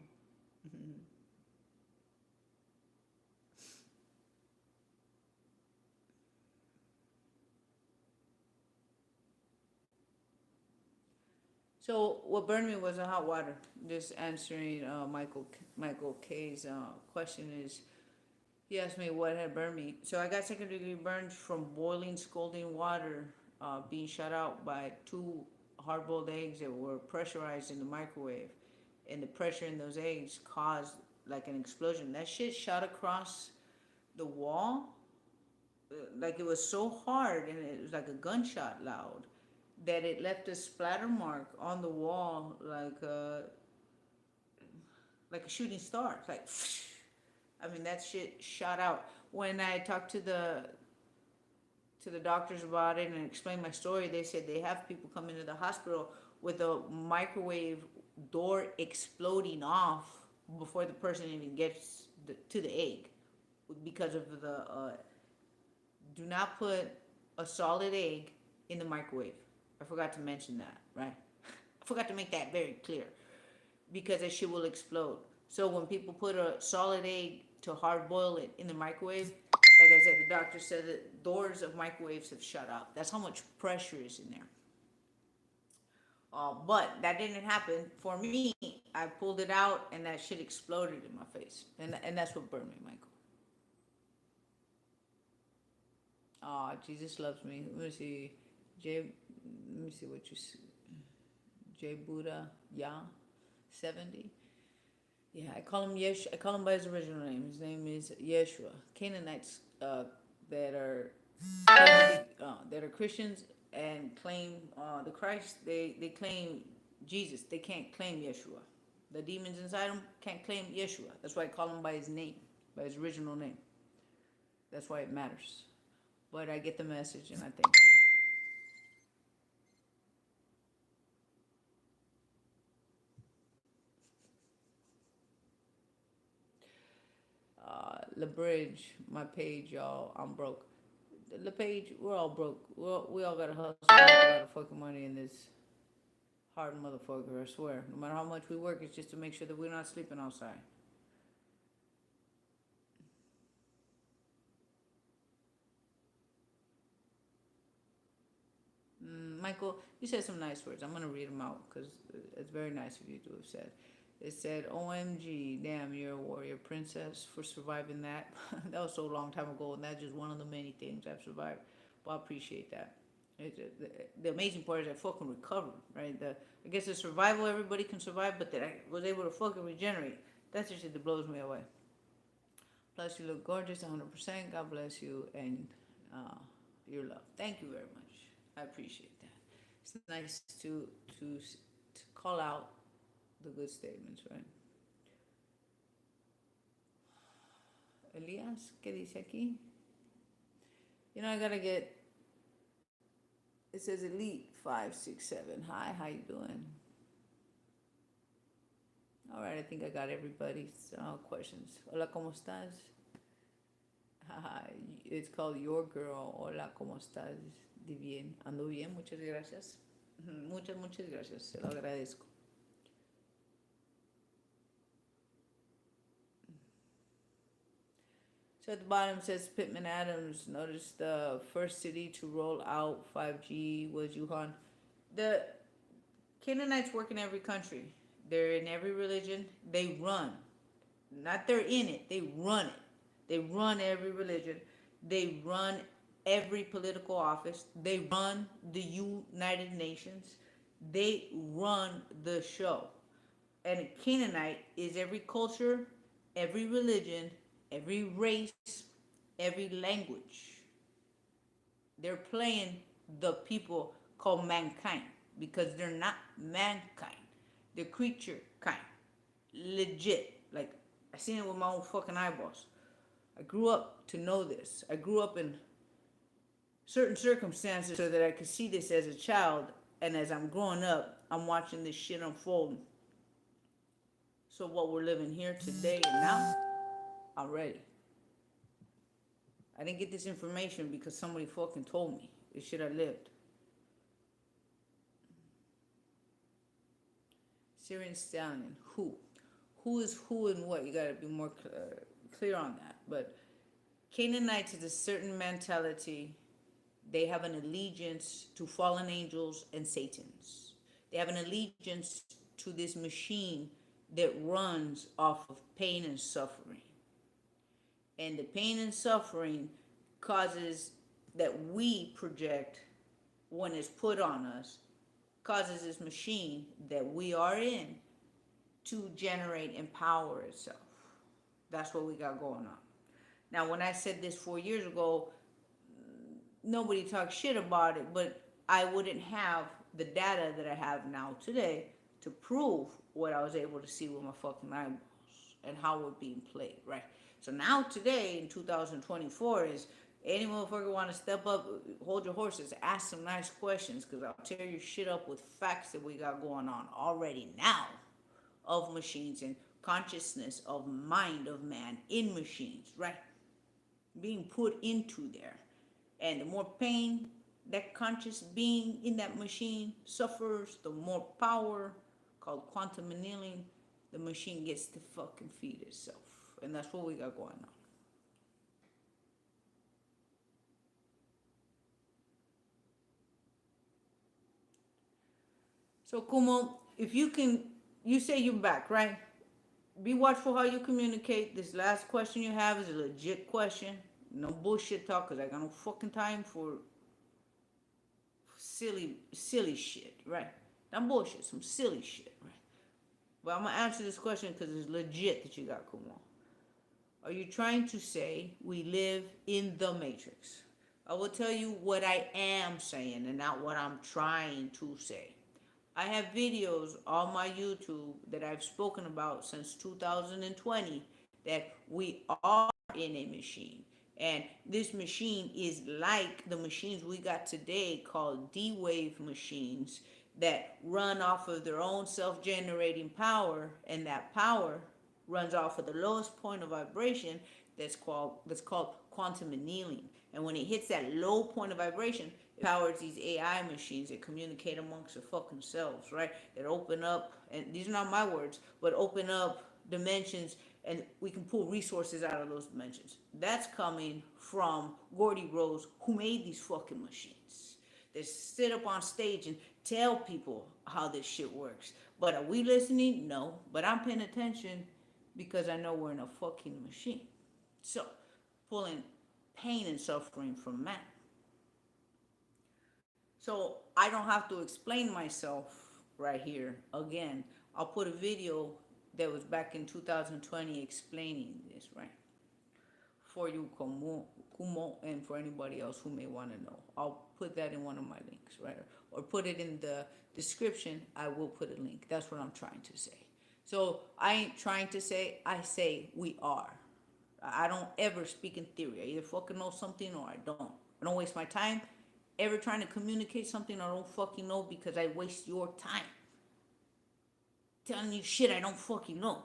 So what burned me was the hot water. Just answering Michael K's question is, he asked me what had burned me. So I got second degree burns from boiling scalding water, being shot out by two hard boiled eggs that were pressurized in the microwave, and the pressure in those eggs caused like an explosion. That shit shot across the wall, like it was so hard, and it was like a gunshot loud, that it left a splatter mark on the wall, like a shooting star. It's like, I mean, that shit shot out. When I talked to the doctors about it and explained my story, they said they have people come into the hospital with a microwave door exploding off before the person even gets to the egg, because of the do not put a solid egg in the microwave. I forgot to mention that, right? I forgot to make that very clear, because that shit will explode. So when people put a solid egg to hard boil it in the microwave, like I said, the doctor said that doors of microwaves have shut out. That's how much pressure is in there. But that didn't happen for me. I pulled it out and that shit exploded in my face, and that's what burned me, Michael. Jesus loves me. Let me see, J. Let me see what you see. J Buddha, 70. Yeah, I call him Yesh. I call him by his original name. His name is Yeshua. Canaanites that are Christians and claim the Christ. They claim Jesus. They can't claim Yeshua. The demons inside them can't claim Yeshua. That's why I call him by his name, by his original name. That's why it matters. But I get the message, and I thank you. La Bridge, my page, y'all. I'm broke. The page, we're all broke. We all gotta hustle. Make a lot of fucking money in this hard motherfucker. I swear. No matter how much we work, it's just to make sure that we're not sleeping outside. Michael, you said some nice words. I'm gonna read them out because it's very nice of you to have said. It said, "OMG, damn, you're a warrior princess for surviving that." That was so long time ago, and that's just one of the many things I've survived. But I appreciate that. The amazing part is I fucking recovered, right? I guess the survival, everybody can survive, but that I was able to fucking regenerate. That's the shit that blows me away. Plus, you look gorgeous, 100%. God bless you and your love. Thank you very much. I appreciate that. It's nice to call out the good statements, right? Elias, ¿qué dice aquí? You know, I gotta get. It says Elite 567. Hi, how you doing? All right, I think I got everybody's questions. Hola, ¿cómo estás? It's called Your Girl. Hola, ¿cómo estás? De bien. Ando bien, muchas gracias. Muchas gracias. Se lo agradezco. So at the bottom it says Pittman Adams. Notice the first city to roll out 5G was Wuhan. The Canaanites work in every country. They're in every religion. They run. Not they're in it. They run it. They run every religion. They run every political office. They run the United Nations. They run the show. And a Canaanite is every culture, every religion, every race, every language. They're playing the people called mankind because they're not mankind, the creature kind. Legit. Like, I seen it with my own fucking eyeballs. I grew up to know this. I grew up in certain circumstances so that I could see this as a child. And as I'm growing up, I'm watching this shit unfold. So what we're living here today and now, I'm ready. I didn't get this information because somebody fucking told me. This shit I lived. Syrian stallion. Who? Who is who and what? You gotta be more clear on that. But Canaanites is a certain mentality. They have an allegiance to fallen angels and Satans. They have an allegiance to this machine that runs off of pain and suffering. And the pain and suffering causes that we project when it's put on us, causes this machine that we are in to generate and power itself. That's what we got going on. Now, when I said this 4 years ago, nobody talked shit about it, but I wouldn't have the data that I have now today to prove what I was able to see with my fucking eyeballs and how we're being played, right? So now today in 2024 is any motherfucker want to step up, hold your horses, ask some nice questions, because I'll tear your shit up with facts that we got going on already now of machines and consciousness of mind of man in machines, right? Being put into there. And the more pain that conscious being in that machine suffers, the more power, called quantum annealing, the machine gets to fucking feed itself. And that's what we got going on. So, Kumo, if you can, you say you're back, right? Be watchful how you communicate. This last question you have is a legit question. No bullshit talk, because I got no fucking time for silly shit, right? Not bullshit, some silly shit, right? But I'm going to answer this question because it's legit that you got, Kumo. Are you trying to say we live in the Matrix? I will tell you what I am saying and not what I'm trying to say. I have videos on my YouTube that I've spoken about since 2020 that we are in a machine. And this machine is like the machines we got today called D-Wave machines that run off of their own self-generating power, and that power runs off of the lowest point of vibration that's called quantum annealing. And when it hits that low point of vibration, it powers these AI machines that communicate amongst their fucking selves, right? That open up, and these are not my words, but open up dimensions, and we can pull resources out of those dimensions. That's coming from Gordy Rose, who made these fucking machines. They sit up on stage and tell people how this shit works. But are we listening? No. But I'm paying attention because I know we're in a fucking machine. So, pulling pain and suffering from man. So, I don't have to explain myself right here again. I'll put a video that was back in 2020 explaining this, right? For you, Kumo, and for anybody else who may want to know. I'll put that in one of my links, right? Or put it in the description. I will put a link. That's what I'm trying to say. So I ain't trying to say, I say we are. I don't ever speak in theory. I either fucking know something or I don't. I don't waste my time ever trying to communicate something I don't fucking know, because I waste your time telling you shit I don't fucking know.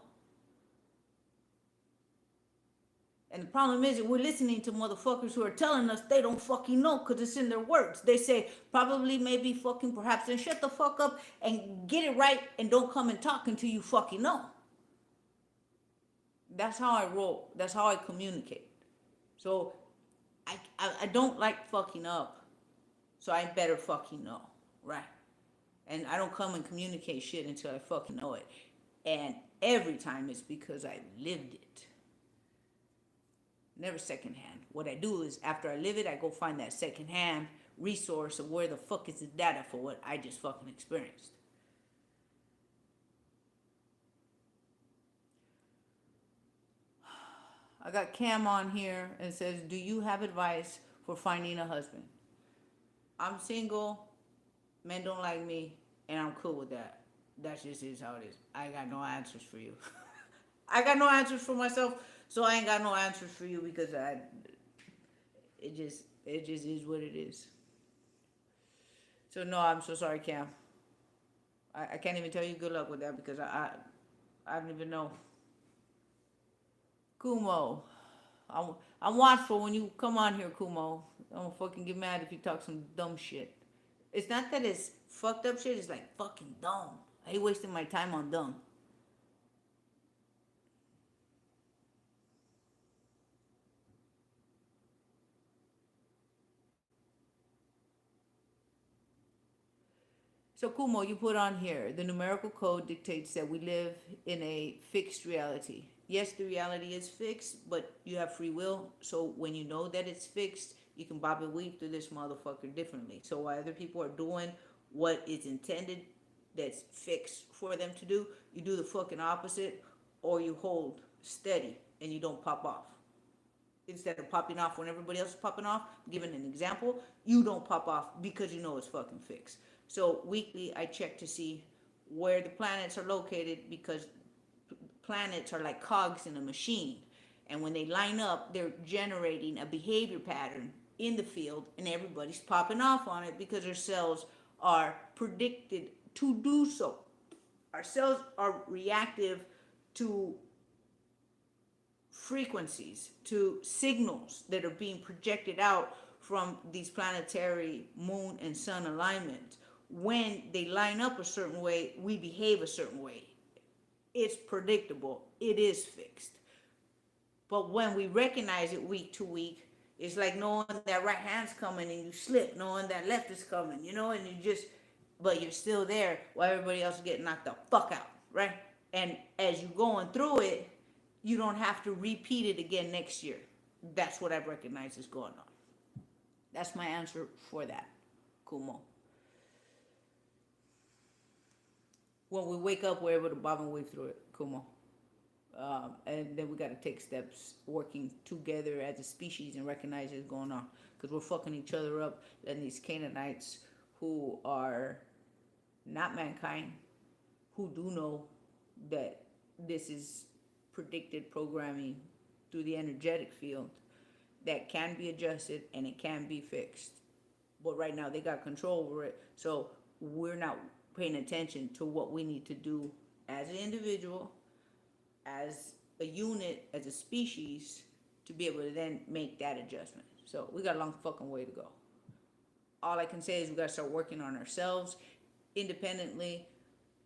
And the problem is that we're listening to motherfuckers who are telling us they don't fucking know because it's in their words. They say probably, maybe, fucking, perhaps, then shut the fuck up and get it right and don't come and talk until you fucking know. That's how I roll. That's how I communicate. So I don't like fucking up. So I better fucking know, right? And I don't come and communicate shit until I fucking know it. And every time it's because I lived it. Never secondhand. What I do is, after I live it, I go find that secondhand resource of where the fuck is the data for what I just fucking experienced. I got Cam on here and says, do you have advice for finding a husband? I'm single. Men don't like me. and I'm cool with that. That just is how it is. I ain't got no answers for you. I got no answers for myself, so I ain't got no answers for you because it just is what it is. So no, I'm so sorry, Cam. I can't even tell you good luck with that because I don't even know. Kumo, I'm I'm watchful when you come on here, Kumo. I'm gonna fucking get mad if you talk some dumb shit. It's not that it's fucked up shit. It's like fucking dumb. I hate wasting my time on dumb. So Kumo, you put on here, the numerical code dictates that we live in a fixed reality. Yes, the reality is fixed, but you have free will. So when you know that it's fixed, you can bob and weave through this motherfucker differently. So while other people are doing what is intended, that's fixed for them to do, you do the fucking opposite, or you hold steady and you don't pop off. Instead of popping off when everybody else is popping off, giving an example, you don't pop off because you know it's fucking fixed. So weekly, I check to see where the planets are located because planets are like cogs in a machine. And when they line up, they're generating a behavior pattern in the field, and everybody's popping off on it because their cells are predicted to do so. Our cells are reactive to frequencies, to signals that are being projected out from these planetary moon and sun alignments. When they line up a certain way, we behave a certain way. It's predictable, it is fixed. But when we recognize it week to week, it's like knowing that right hand's coming and you slip, knowing that left is coming, and you just, but you're still there while everybody else is getting knocked the fuck out, right? And as you're going through it, you don't have to repeat it again next year. That's what I've recognized is going on. That's my answer for that, Kumo. When we wake up, we're able to bob and weave through it, Kumo. And then we got to take steps working together as a species and recognize what's going on. Because we're fucking each other up, and these Canaanites who are not mankind, who do know that this is predicted programming through the energetic field that can be adjusted and it can be fixed. But right now they got control over it, so we're not paying attention to what we need to do as an individual, as a unit, as a species, to be able to then make that adjustment. So we got a long fucking way to go. All I can say is we got to start working on ourselves independently,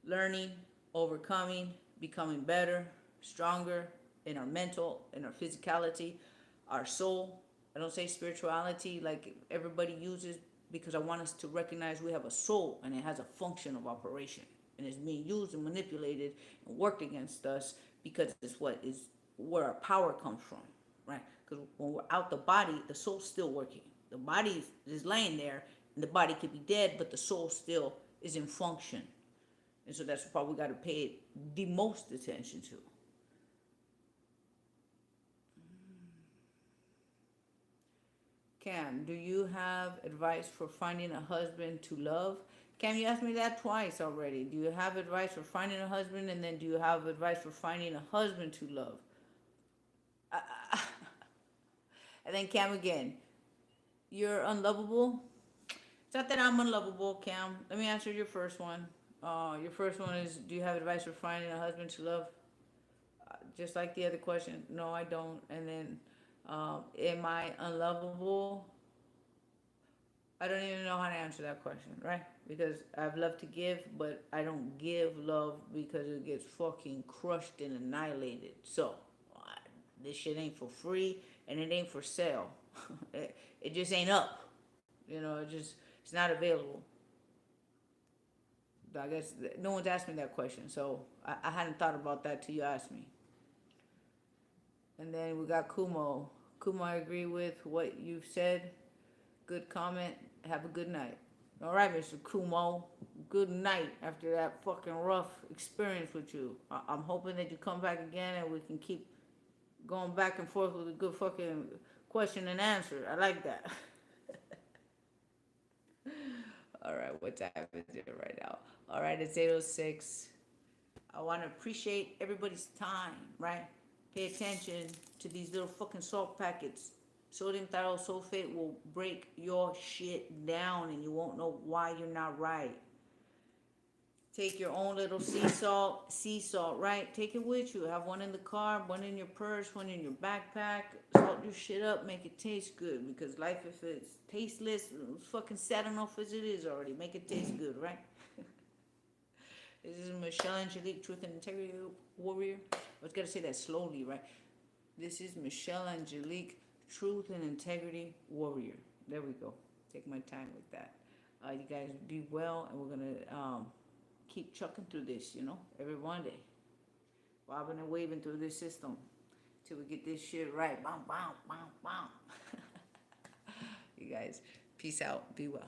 learning, overcoming, becoming better, stronger in our mental, in our physicality, our soul. I don't say spirituality like everybody uses, because I want us to recognize we have a soul and it has a function of operation, and it's being used and manipulated and worked against us because it's where our power comes from, right? Because when we're out the body, the soul's still working. The body is laying there and the body could be dead, but the soul still is in function. And so that's the part we got to pay the most attention to. Cam, do you have advice for finding a husband to love? Cam, you asked me that twice already. Do you have advice for finding a husband? And then do you have advice for finding a husband to love? And then Cam again, you're unlovable? It's not that I'm unlovable, Cam. Let me answer your first one. Your first one is, do you have advice for finding a husband to love? Just like the other question, no, I don't. And then, am I unlovable? I don't even know how to answer that question, right? Because I've love to give, but I don't give love because it gets fucking crushed and annihilated. So, this shit ain't for free and it ain't for sale. It just ain't up. It's not available. I guess no one's asked me that question, so I hadn't thought about that till you asked me. And then we got Kumo. Kumo, I agree with what you've said. Good comment. Have a good night. All right, Mr. Kumo. Good night after that fucking rough experience with you. I'm hoping that you come back again and we can keep going back and forth with a good fucking question and answer. I like that. All right, what time is it right now? All right, it's 8:06. I want to appreciate everybody's time, right? Pay attention to these little fucking salt packets. Sodium thiosulfate will break your shit down and you won't know why you're not right. Take your own little sea salt, right? Take it with you. Have one in the car, one in your purse, one in your backpack. Salt your shit up, make it taste good. Because life, if it's tasteless, it's fucking sad enough as it is already. Make it taste good, right? This is Michelle Angelic, Truth and Integrity Warrior. I was gonna say that slowly, right? This is Michelle Angelic, Truth and Integrity Warrior. There we go. Take my time with that. You guys be well, and we're gonna keep chucking through this, every one day. Bobbing and waving through this system till we get this shit right. Bow, bow, bow, bow. You guys, peace out. Be well.